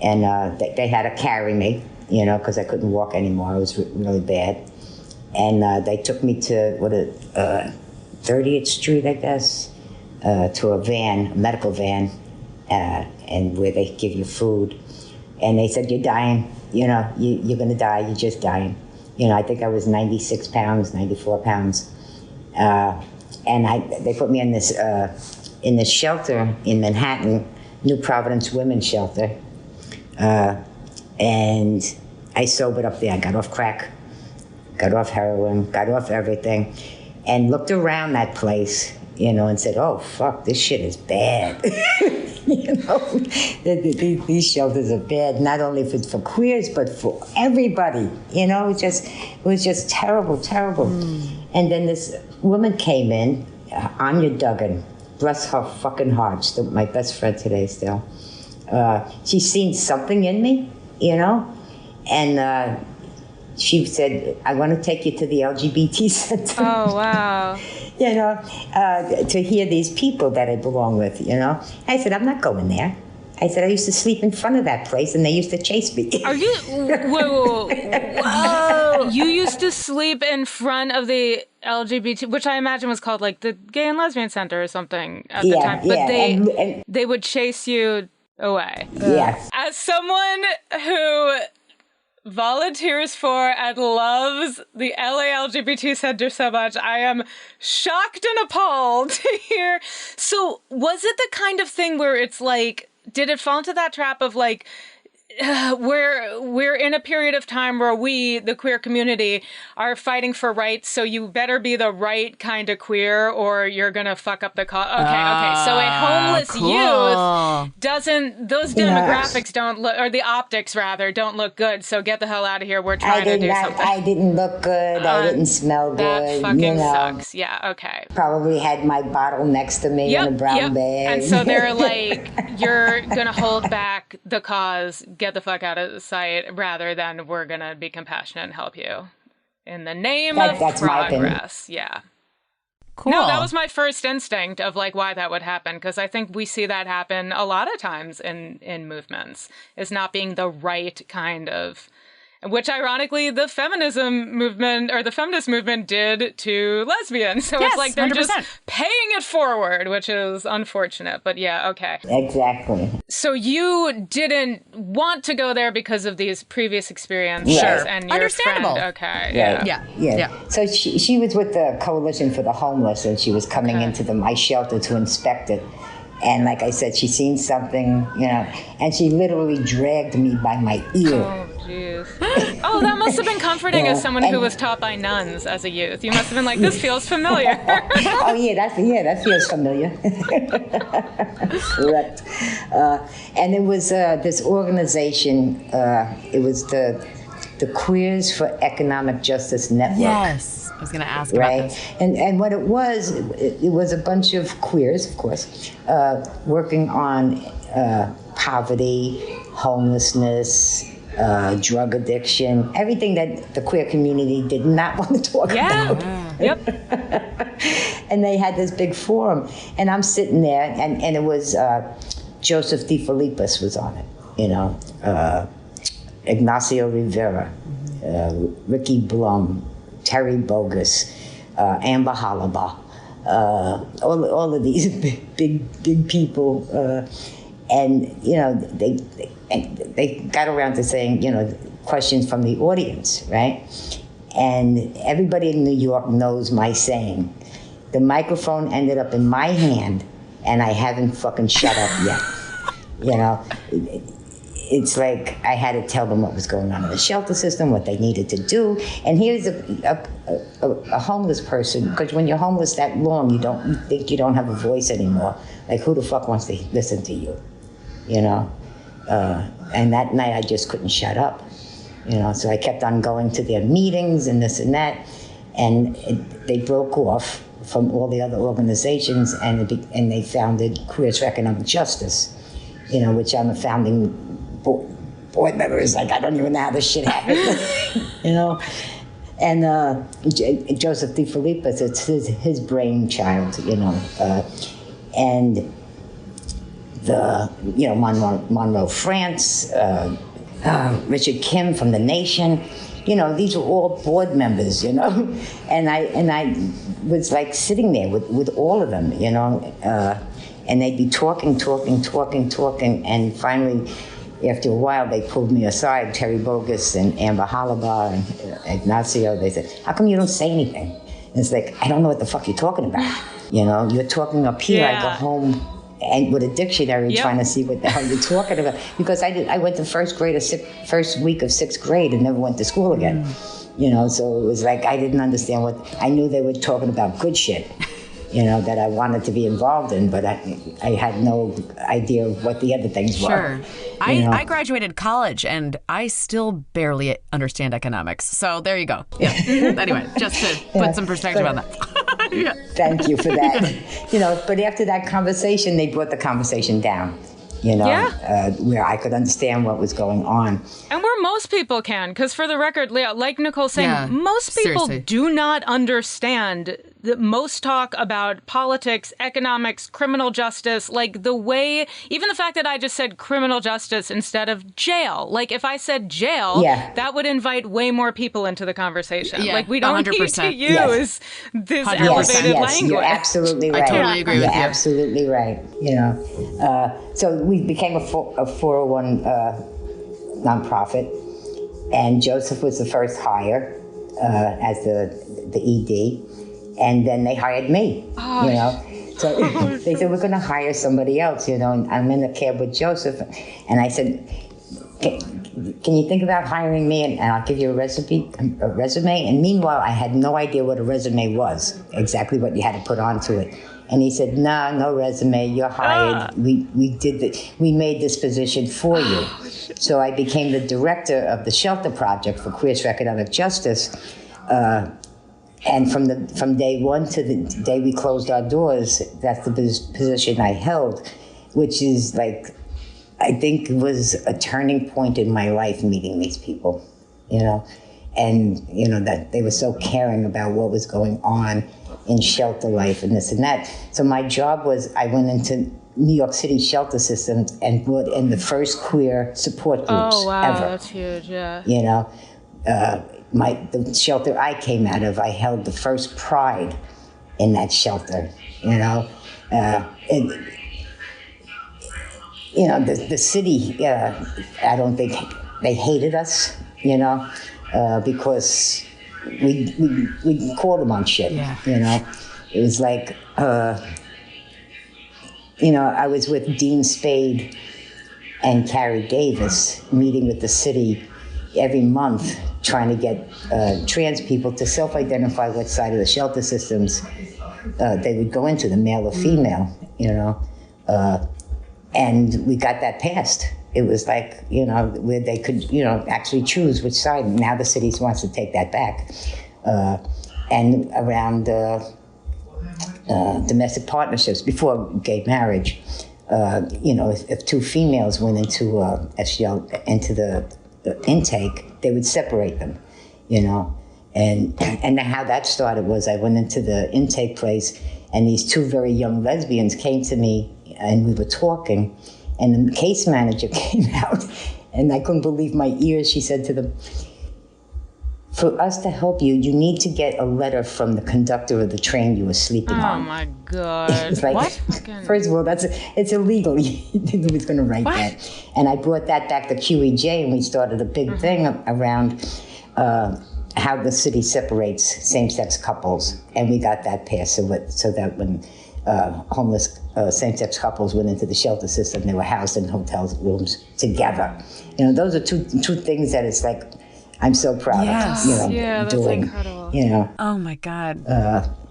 And they had to carry me, because I couldn't walk anymore. I was really bad. And they took me to 30th Street, I guess, to a medical van, and where they give you food. And they said, you're dying, you're going to die, you're just dying. I think I was 96 pounds, 94 pounds. And they put me in this shelter in Manhattan, New Providence Women's Shelter. And I sobered up there. I got off crack, got off heroin, got off everything, and looked around that place, and said, oh, fuck, this shit is bad. These shelters are bad, not only for queers, but for everybody. It was just terrible, terrible. And then this woman came in, Anya Duggan, bless her fucking heart, still my best friend today still. She's seen something in me, and she said, I want to take you to the LGBT center. Oh, wow. To hear these people that I belong with, I said, I'm not going there. I said, I used to sleep in front of that place, and they used to chase me. Are you... Whoa. You used to sleep in front of the LGBT, which I imagine was called, like, the Gay and Lesbian Center or something at the time. But they would chase you away. Yes. As someone who volunteers for and loves the LA LGBT Center so much, I am shocked and appalled to hear. So was it the kind of thing where it's like, did it fall into that trap of like, we're in a period of time where we, the queer community, are fighting for rights. So you better be the right kind of queer, or you're gonna fuck up the cause. Okay. So a homeless youth doesn't. Those demographics don't look, or the optics rather, don't look good. So get the hell out of here. We're trying to do something. I didn't look good. I didn't smell good. That fucking sucks. Yeah. Okay. Probably had my bottle next to me in a brown bag. And so they're like, you're gonna hold back the cause. Get the fuck out of sight, rather than we're gonna be compassionate and help you in the name of progress. Yeah. Cool. No, that was my first instinct of like why that would happen, because I think we see that happen a lot of times in movements, is not being the right kind of, which ironically the feminism movement or the feminist movement did to lesbians. So it's like they're 100%. Just paying it forward, which is unfortunate. But yeah, okay. Exactly. So you didn't want to go there because of these previous experiences. Sure. And your Understandable. Friend, okay. Yeah. So she was with the Coalition for the Homeless, and she was coming into my shelter to inspect it. And like I said, she seen something, and she literally dragged me by my ear. Oh, jeez. Oh, that must have been comforting as someone who was taught by nuns as a youth. You must have been like, this feels familiar. That feels familiar. Correct. And it was this organization, it was the Queers for Economic Justice Network. Yes. I was going to ask about this. And what it was a bunch of queers, of course, working on poverty, homelessness, drug addiction, everything that the queer community did not want to talk about. Yep. And they had this big forum, and I'm sitting there, and it was Joseph DeFilippis was on it, Ignacio Rivera, Ricky Blum, Terry Bogus, Amber Hollabaugh, all of these big people, and they got around to saying questions from the audience, right? And everybody in New York knows my saying. The microphone ended up in my hand, and I haven't fucking shut up yet. It's like I had to tell them what was going on in the shelter system, what they needed to do. And here's a homeless person, because when you're homeless that long, you think you don't have a voice anymore. Like, who the fuck wants to listen to you? And that night I just couldn't shut up. So I kept on going to their meetings and this and that, and they broke off from all the other organizations, and they founded Queers for Economic Justice, which I'm a founding board member. Is like, I don't even know how this shit happened, And Joseph DeFilippis, it's his brainchild, and the Monroe France, Richard Kim from The Nation. These were all board members, and I was like sitting there with all of them, and they'd be talking, and finally, after a while, they pulled me aside, Terry Bogus and Amber Hollabaugh and Ignacio. They said, "How come you don't say anything?" And it's like, I don't know what the fuck you're talking about. You're talking up here. I go home and with a dictionary trying to see what the hell you're talking about. Because I went to first week of sixth grade and never went to school again. So it was like I didn't understand I knew they were talking about good shit, that I wanted to be involved in, but I had no idea of what the other things were. Sure. I graduated college and I still barely understand economics. So there you go. Yeah. Anyway, just to put some perspective on that. Thank you for that. But after that conversation, they brought the conversation down, where I could understand what was going on. And where most people can, because for the record, Leah, like Nicole's saying, most people do not understand most talk about politics, economics, criminal justice, like the way, even the fact that I just said criminal justice instead of jail. Like if I said jail, that would invite way more people into the conversation. Yeah, like we don't 100%. need to use this elevated language. You're absolutely right. I totally agree with you. You're absolutely right. So we became a 401 nonprofit, and Joseph was the first hire as the ED. And then they hired me, So they said, we're going to hire somebody else, and I'm in a cab with Joseph. And I said, can you think about hiring me and I'll give you a resume? And meanwhile, I had no idea what a resume was, exactly what you had to put onto it. And he said, no resume, you're hired. We made this position for you. So I became the director of the Shelter Project for Queers for Economic Justice. And from day one to the day we closed our doors, that's the position I held, which is like, I think was a turning point in my life, meeting these people, and, that they were so caring about what was going on in shelter life and this and that. So my job was, I went into New York City shelter systems and brought in the first queer support groups ever. That's huge, yeah. The shelter I came out of, I held the first pride in that shelter, the city, I don't think they hated us, because we called them on shit, It was like, I was with Dean Spade and Carrie Davis meeting with the city every month, trying to get trans people to self-identify what side of the shelter systems they would go into, the male or female, and we got that passed. It was like, where they could, actually choose which side. Now the city wants to take that back. And around domestic partnerships, before gay marriage, if two females went into the intake, they would separate them, And how that started was I went into the intake place, and these two very young lesbians came to me, and we were talking, and the case manager came out, and I couldn't believe my ears. She said to them, for us to help you, you need to get a letter from the conductor of the train you were sleeping on. Oh my God. It's like, what? First of all, it's illegal. Who was going to write that? And I brought that back to QEJ, and we started a big thing around how the city separates same-sex couples. And we got that passed so that when homeless same-sex couples went into the shelter system, they were housed in hotel rooms together. Those are two things that it's like, I'm so proud of, yeah, that's doing, incredible. Oh my God.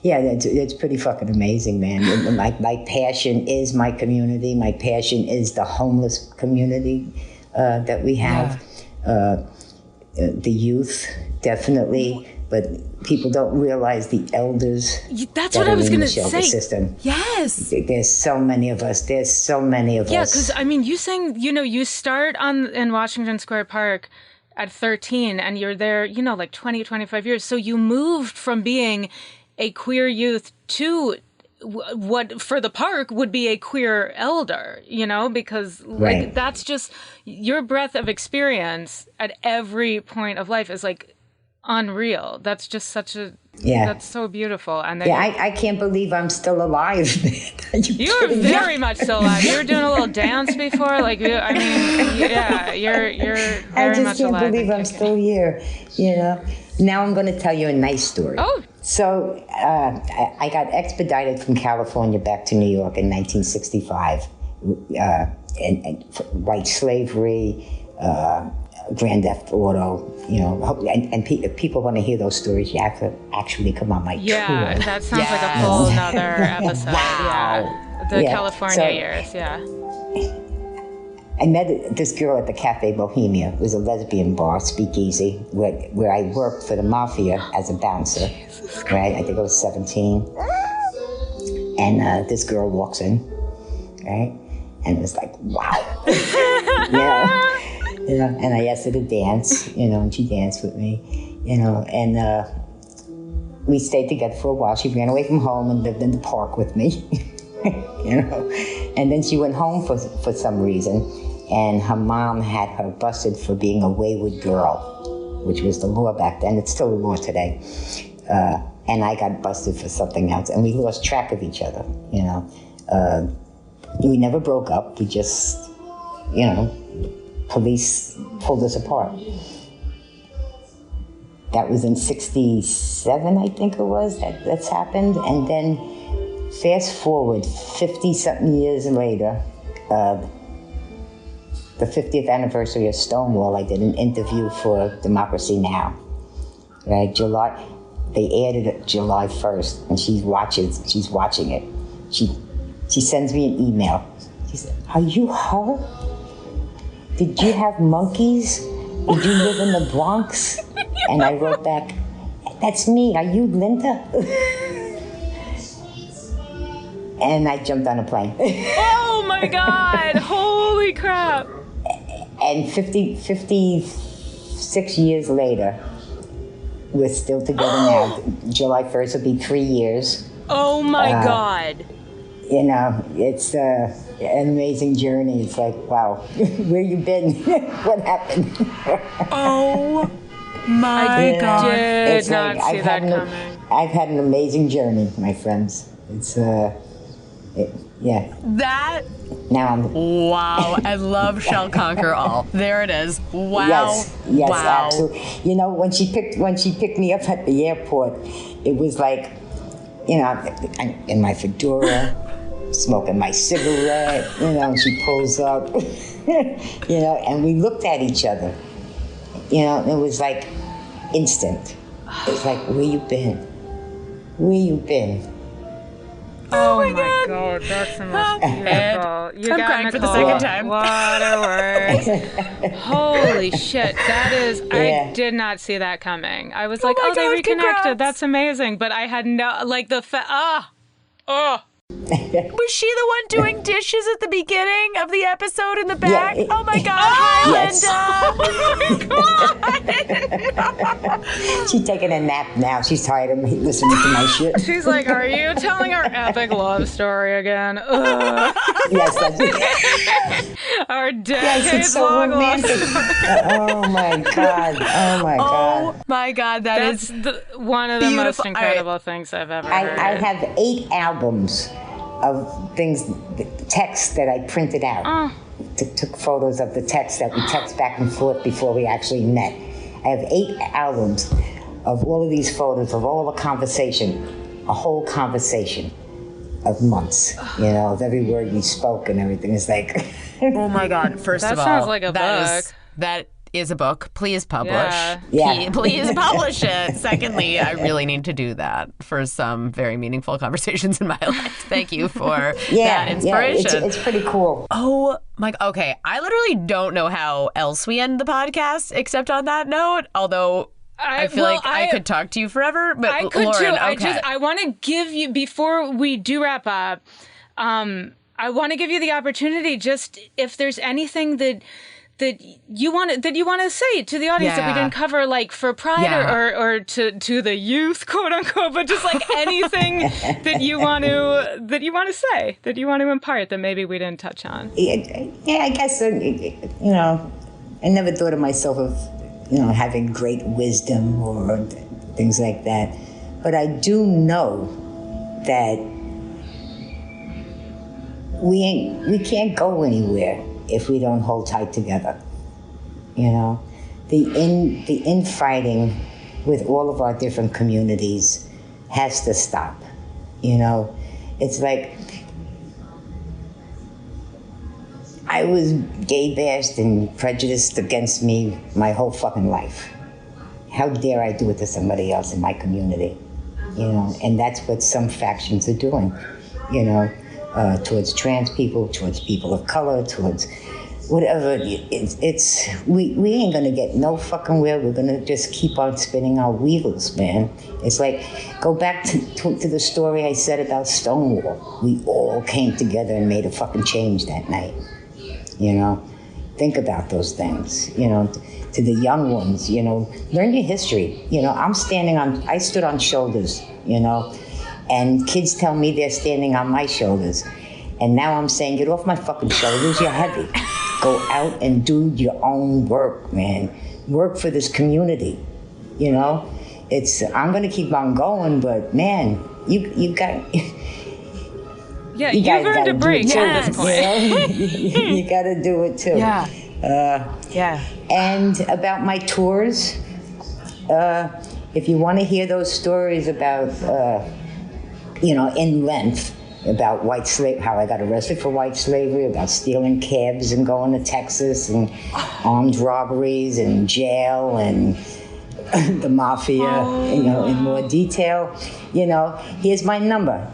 It's pretty fucking amazing, man. And my passion is my community. My passion is the homeless community that we have. The youth, definitely, but people don't realize the elders. That's what I was going to say. System. Yes. There's so many of us. Yeah, because you saying, you start in Washington Square Park at 13 and you're there, like 20, 25 years. So you moved from being a queer youth to what for the park would be a queer elder, because like that's just your breadth of experience at every point of life is like unreal. That's just such a that's so beautiful. And I can't believe I'm still alive. You're very much still alive. You were doing a little dance before, you're very I much just can't alive. believe I'm still here. Now I'm going to tell you a nice story. Oh. So I got expedited from California back to New York in 1965. And white slavery, Grand Theft Auto, and if people want to hear those stories, you have to actually come on my tour. Yeah, that sounds like a whole nother episode. Wow. Yeah. The California years, I met this girl at the Cafe Bohemia. It was a lesbian bar, speakeasy, where I worked for the mafia as a bouncer. Right? I think I was 17. And this girl walks in, right? And it was like, wow. And I asked her to dance, and she danced with me, and we stayed together for a while. She ran away from home and lived in the park with me, and then she went home for some reason, and her mom had her busted for being a wayward girl, which was the law back then. It's still the law today. And I got busted for something else, and we lost track of each other, We never broke up. We just, police pulled us apart. That was in 67, I think it was, that's happened. And then fast forward 50-something years later, the 50th anniversary of Stonewall, I did an interview for Democracy Now! Right, they aired it July 1st, and she's watching it. She sends me an email. She said, "Are you her? Did you have monkeys? Did you live in the Bronx?" And I wrote back, "That's me. Are you Linda?" And I jumped on a plane. Oh my God! Holy crap! And 56 years later, we're still together now. July 1st will be 3 years. Oh my God. You know, it's an amazing journey. It's like, wow, where you been? What happened? Oh my God. I did not see that coming. I've had an amazing journey, my friends. It's, yeah. That. Now I'm. Wow, I love Shall Conquer All. There it is. Wow. Yes, wow. Absolutely. You know, when she picked me up at the airport, it was like, you know, in my fedora, smoking my cigarette, you know, and she pulls up, you know, and we looked at each other. You know, it was like instant. It's like, where you been? Where you been? Oh my God, that's the most beautiful. You I'm got crying Nicole. for the second time. What a word. Holy shit, that is, Yeah. I did not see that coming. I was like, my they God, reconnected. congrats. That's amazing. But I had no, like Was she the one doing dishes at the beginning of the episode in the back? Yeah, oh my God, hi, yes. Linda. Oh my God. She's taking a nap now. She's tired of me listening to my shit. She's like, are you telling our epic love story again? Yes, that's it. Our Yes, it's so decades-long love romantic. Oh my God. Oh my God. Oh my God, That's one of the beautiful. most incredible things I've ever heard. I have 8 albums of things, texts that I printed out. Took photos of the texts that we text back and forth before we actually met. I have 8 albums of all of these photos, of all the conversation, a whole conversation of months, you know, of every word we spoke and everything. It's like... Oh my God, first That of all. sounds like a book. That is a book. Please publish. Yeah. Please publish it. Secondly, I really need to do that for some very meaningful conversations in my life. Thank you for that inspiration. Yeah, it's pretty cool. Oh my, okay. I literally don't know how else we end the podcast except on that note, although I feel like I could talk to you forever, but I could Lauren, too. okay. I want to give you, before we do wrap up, I want to give you the opportunity, just if there's anything that you want to say to the audience that we didn't cover, like for Pride or to the youth, quote unquote, but just like anything that you want to say, that you want to impart that maybe we didn't touch on. Yeah, I guess you know, I never thought of myself of, you know, having great wisdom or things like that, but I do know that we can't go anywhere if we don't hold tight together. You know, the infighting with all of our different communities has to stop. You know, it's like I was gay bashed and prejudiced against me my whole fucking life. How dare I do it to somebody else in my community? You know, and that's what some factions are doing, you know, towards trans people, towards people of color, towards whatever. We ain't gonna get no fucking where. We're gonna just keep on spinning our wheels, man. It's like, go back to the story I said about Stonewall. We all came together and made a fucking change that night. You know, think about those things. You know, to the young ones, you know, learn your history. You know, I stood on shoulders, you know, and kids tell me they're standing on my shoulders. And now I'm saying, get off my fucking shoulders, you're heavy. Go out and do your own work, man. Work for this community, you know? I'm gonna keep on going, but man, you got... Yeah, you've earned a break at this point. You gotta do it too. Yeah. And about my tours, if you want to hear those stories about, you know, in length, about white slave, how I got arrested for white slavery, about stealing cabs and going to Texas, and armed robberies and jail and the mafia, in more detail. Here's my number.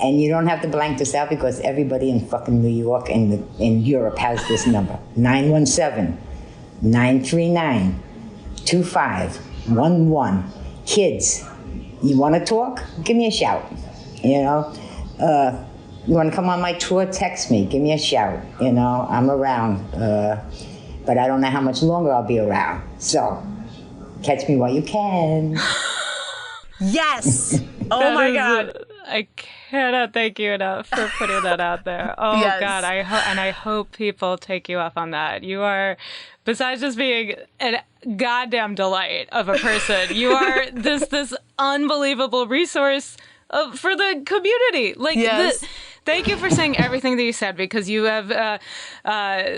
And you don't have to blank this out because everybody in fucking New York and in Europe has this number. 917-939-2511. Kids, you want to talk? Give me a shout. You want to come on my tour? Text me. Give me a shout. I'm around. But I don't know how much longer I'll be around. So, catch me while you can. Yes! Oh my God. I cannot thank you enough for putting that out there. Oh yes. God, I hope people take you up on that. You are, besides just being a goddamn delight of a person, you are this unbelievable resource for the community. Yes. Thank you for saying everything that you said, because you have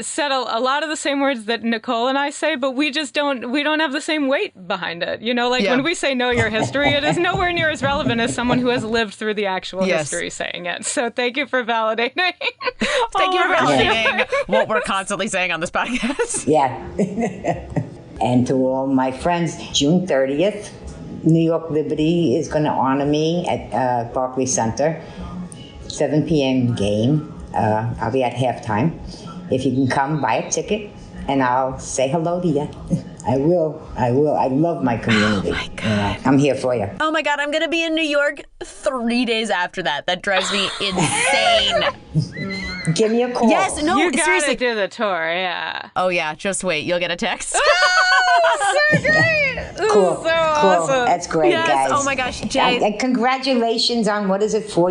said a lot of the same words that Nicole and I say, but we don't have the same weight behind it. When we say know your history, it is nowhere near as relevant as someone who has lived through the actual history saying it. So thank you for validating. Thank you for validating what we're constantly saying on this podcast. Yeah. And to all my friends, June 30th, New York Liberty is going to honor me at Barclays Center. 7 p.m. game. I'll be at halftime. If you can come, buy a ticket, and I'll say hello to you. I will. I love my community. Oh my God. I'm here for you. Oh my God, I'm going to be in New York 3 days after that. That drives me insane. Give me a call. Yes, no, you gotta seriously. do the tour, yeah. Oh yeah, just wait. You'll get a text. Oh, so great. Cool. So awesome. That's great, yes. guys. Oh my gosh, Jay. Congratulations on, 4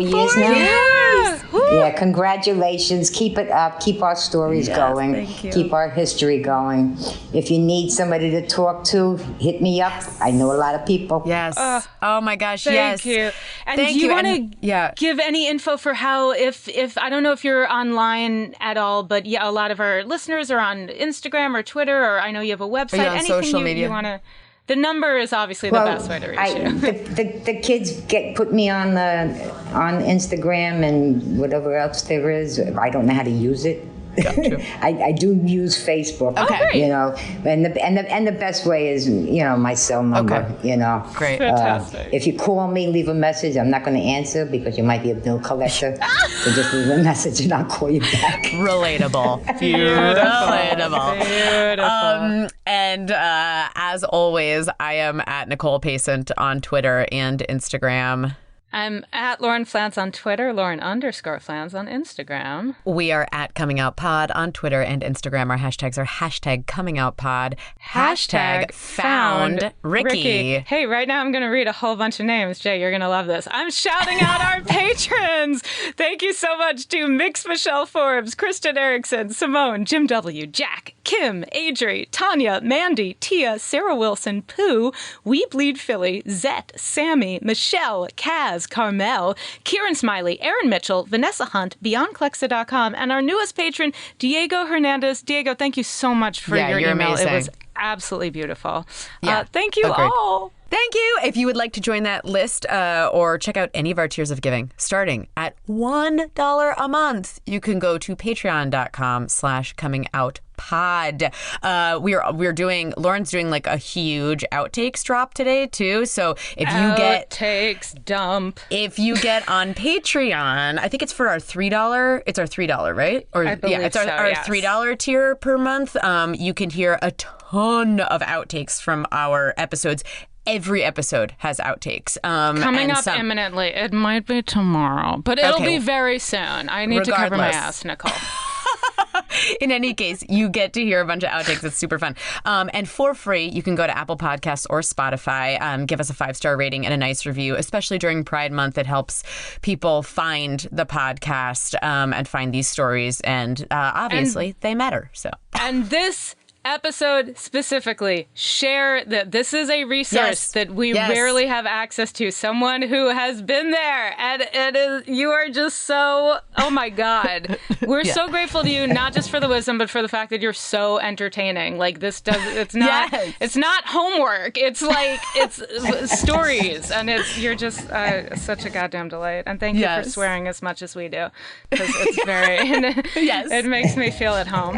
years now? Years. Yeah, congratulations. Keep it up. Keep our stories going. Thank you. Keep our history going. If you need somebody to talk to, hit me up. I know a lot of people. Yes. Oh my gosh, Thank yes. you. And Thank do you want and- to give any info for how, if I don't know if you're online at all, but yeah, a lot of our listeners are on Instagram or Twitter, or I know you have a website. Are you on Anything social media? You want to... The number is obviously the best way to reach you. The kids put me on Instagram and whatever else there is. I don't know how to use it. I do use Facebook. Okay. And the best way is my cell number. Okay. Great. Fantastic. If you call me, leave a message. I'm not going to answer because you might be a bill collector. So just leave a message and I'll call you back. Relatable. Relatable. Beautiful. And as always, I am at Nicole Pacent on Twitter and Instagram. I'm at Lauren Flans on Twitter, Lauren_Flans on Instagram. We are at Coming Out Pod on Twitter and Instagram. Our hashtags are hashtag Coming Out Pod, hashtag found Ricky. Hey, right now I'm going to read a whole bunch of names. Jay, you're going to love this. I'm shouting out our patrons. Thank you so much to Mix Michelle Forbes, Kristen Erickson, Simone, Jim W., Jack, Kim, Adri, Tanya, Mandy, Tia, Sarah Wilson, Pooh, We Bleed Philly, Zet, Sammy, Michelle, Kaz, Carmel, Kieran Smiley, Aaron Mitchell, Vanessa Hunt, BeyondClexa.com, and our newest patron, Diego Hernandez. Diego, thank you so much for your you're email. amazing. It was absolutely beautiful. Yeah. Thank you all. Thank you. If you would like to join that list or check out any of our tiers of giving, starting at $1 a month, you can go to patreon.com/comingoutpod. Lauren's doing like a huge outtakes drop today too. So if you outtakes dump, if you get on Patreon, I think it's for our $3. It's our $3, right? Or I believe it's our $3 tier per month. You can hear a ton of outtakes from our episodes. Every episode has outtakes. Coming up imminently. It might be tomorrow, but it'll be very soon. I need to cover my ass, Nicole. In any case, you get to hear a bunch of outtakes. It's super fun. And for free, you can go to Apple Podcasts or Spotify, give us a 5-star rating and a nice review, especially during Pride Month. It helps people find the podcast and find these stories. And obviously, they matter. So. And this episode specifically, share that this is a resource that we rarely have access to. Someone who has been there, and it is, you are just so, oh my God. We're so grateful to you, not just for the wisdom, but for the fact that you're so entertaining. Like it's not homework. It's like, it's stories, and you're just such a goddamn delight. And thank you for swearing as much as we do, because it's very, it makes me feel at home.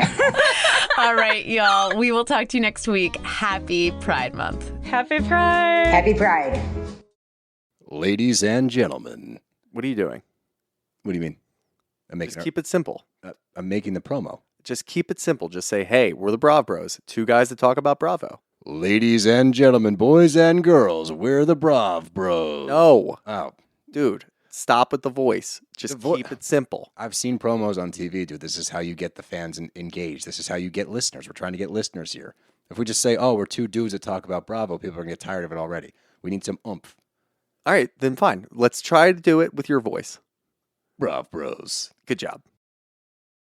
All right, y'all. We will talk to you next week. Happy Pride Month. Happy Pride. Happy Pride. Ladies and gentlemen. What are you doing? What do you mean? Just keep it simple. I'm making the promo. Just keep it simple. Just say, hey, we're the Brav Bros. Two guys that talk about Bravo. Ladies and gentlemen, boys and girls, we're the Brav Bros. No. Oh. Dude, stop with the voice. Just keep it simple. I've seen promos on TV, dude. This is how you get the fans engaged. This is how you get listeners. We're trying to get listeners here. If we just say, oh, we're two dudes that talk about Bravo, people are going to get tired of it already. We need some oomph. All right, then fine. Let's try to do it with your voice. Brav Bros. Good job.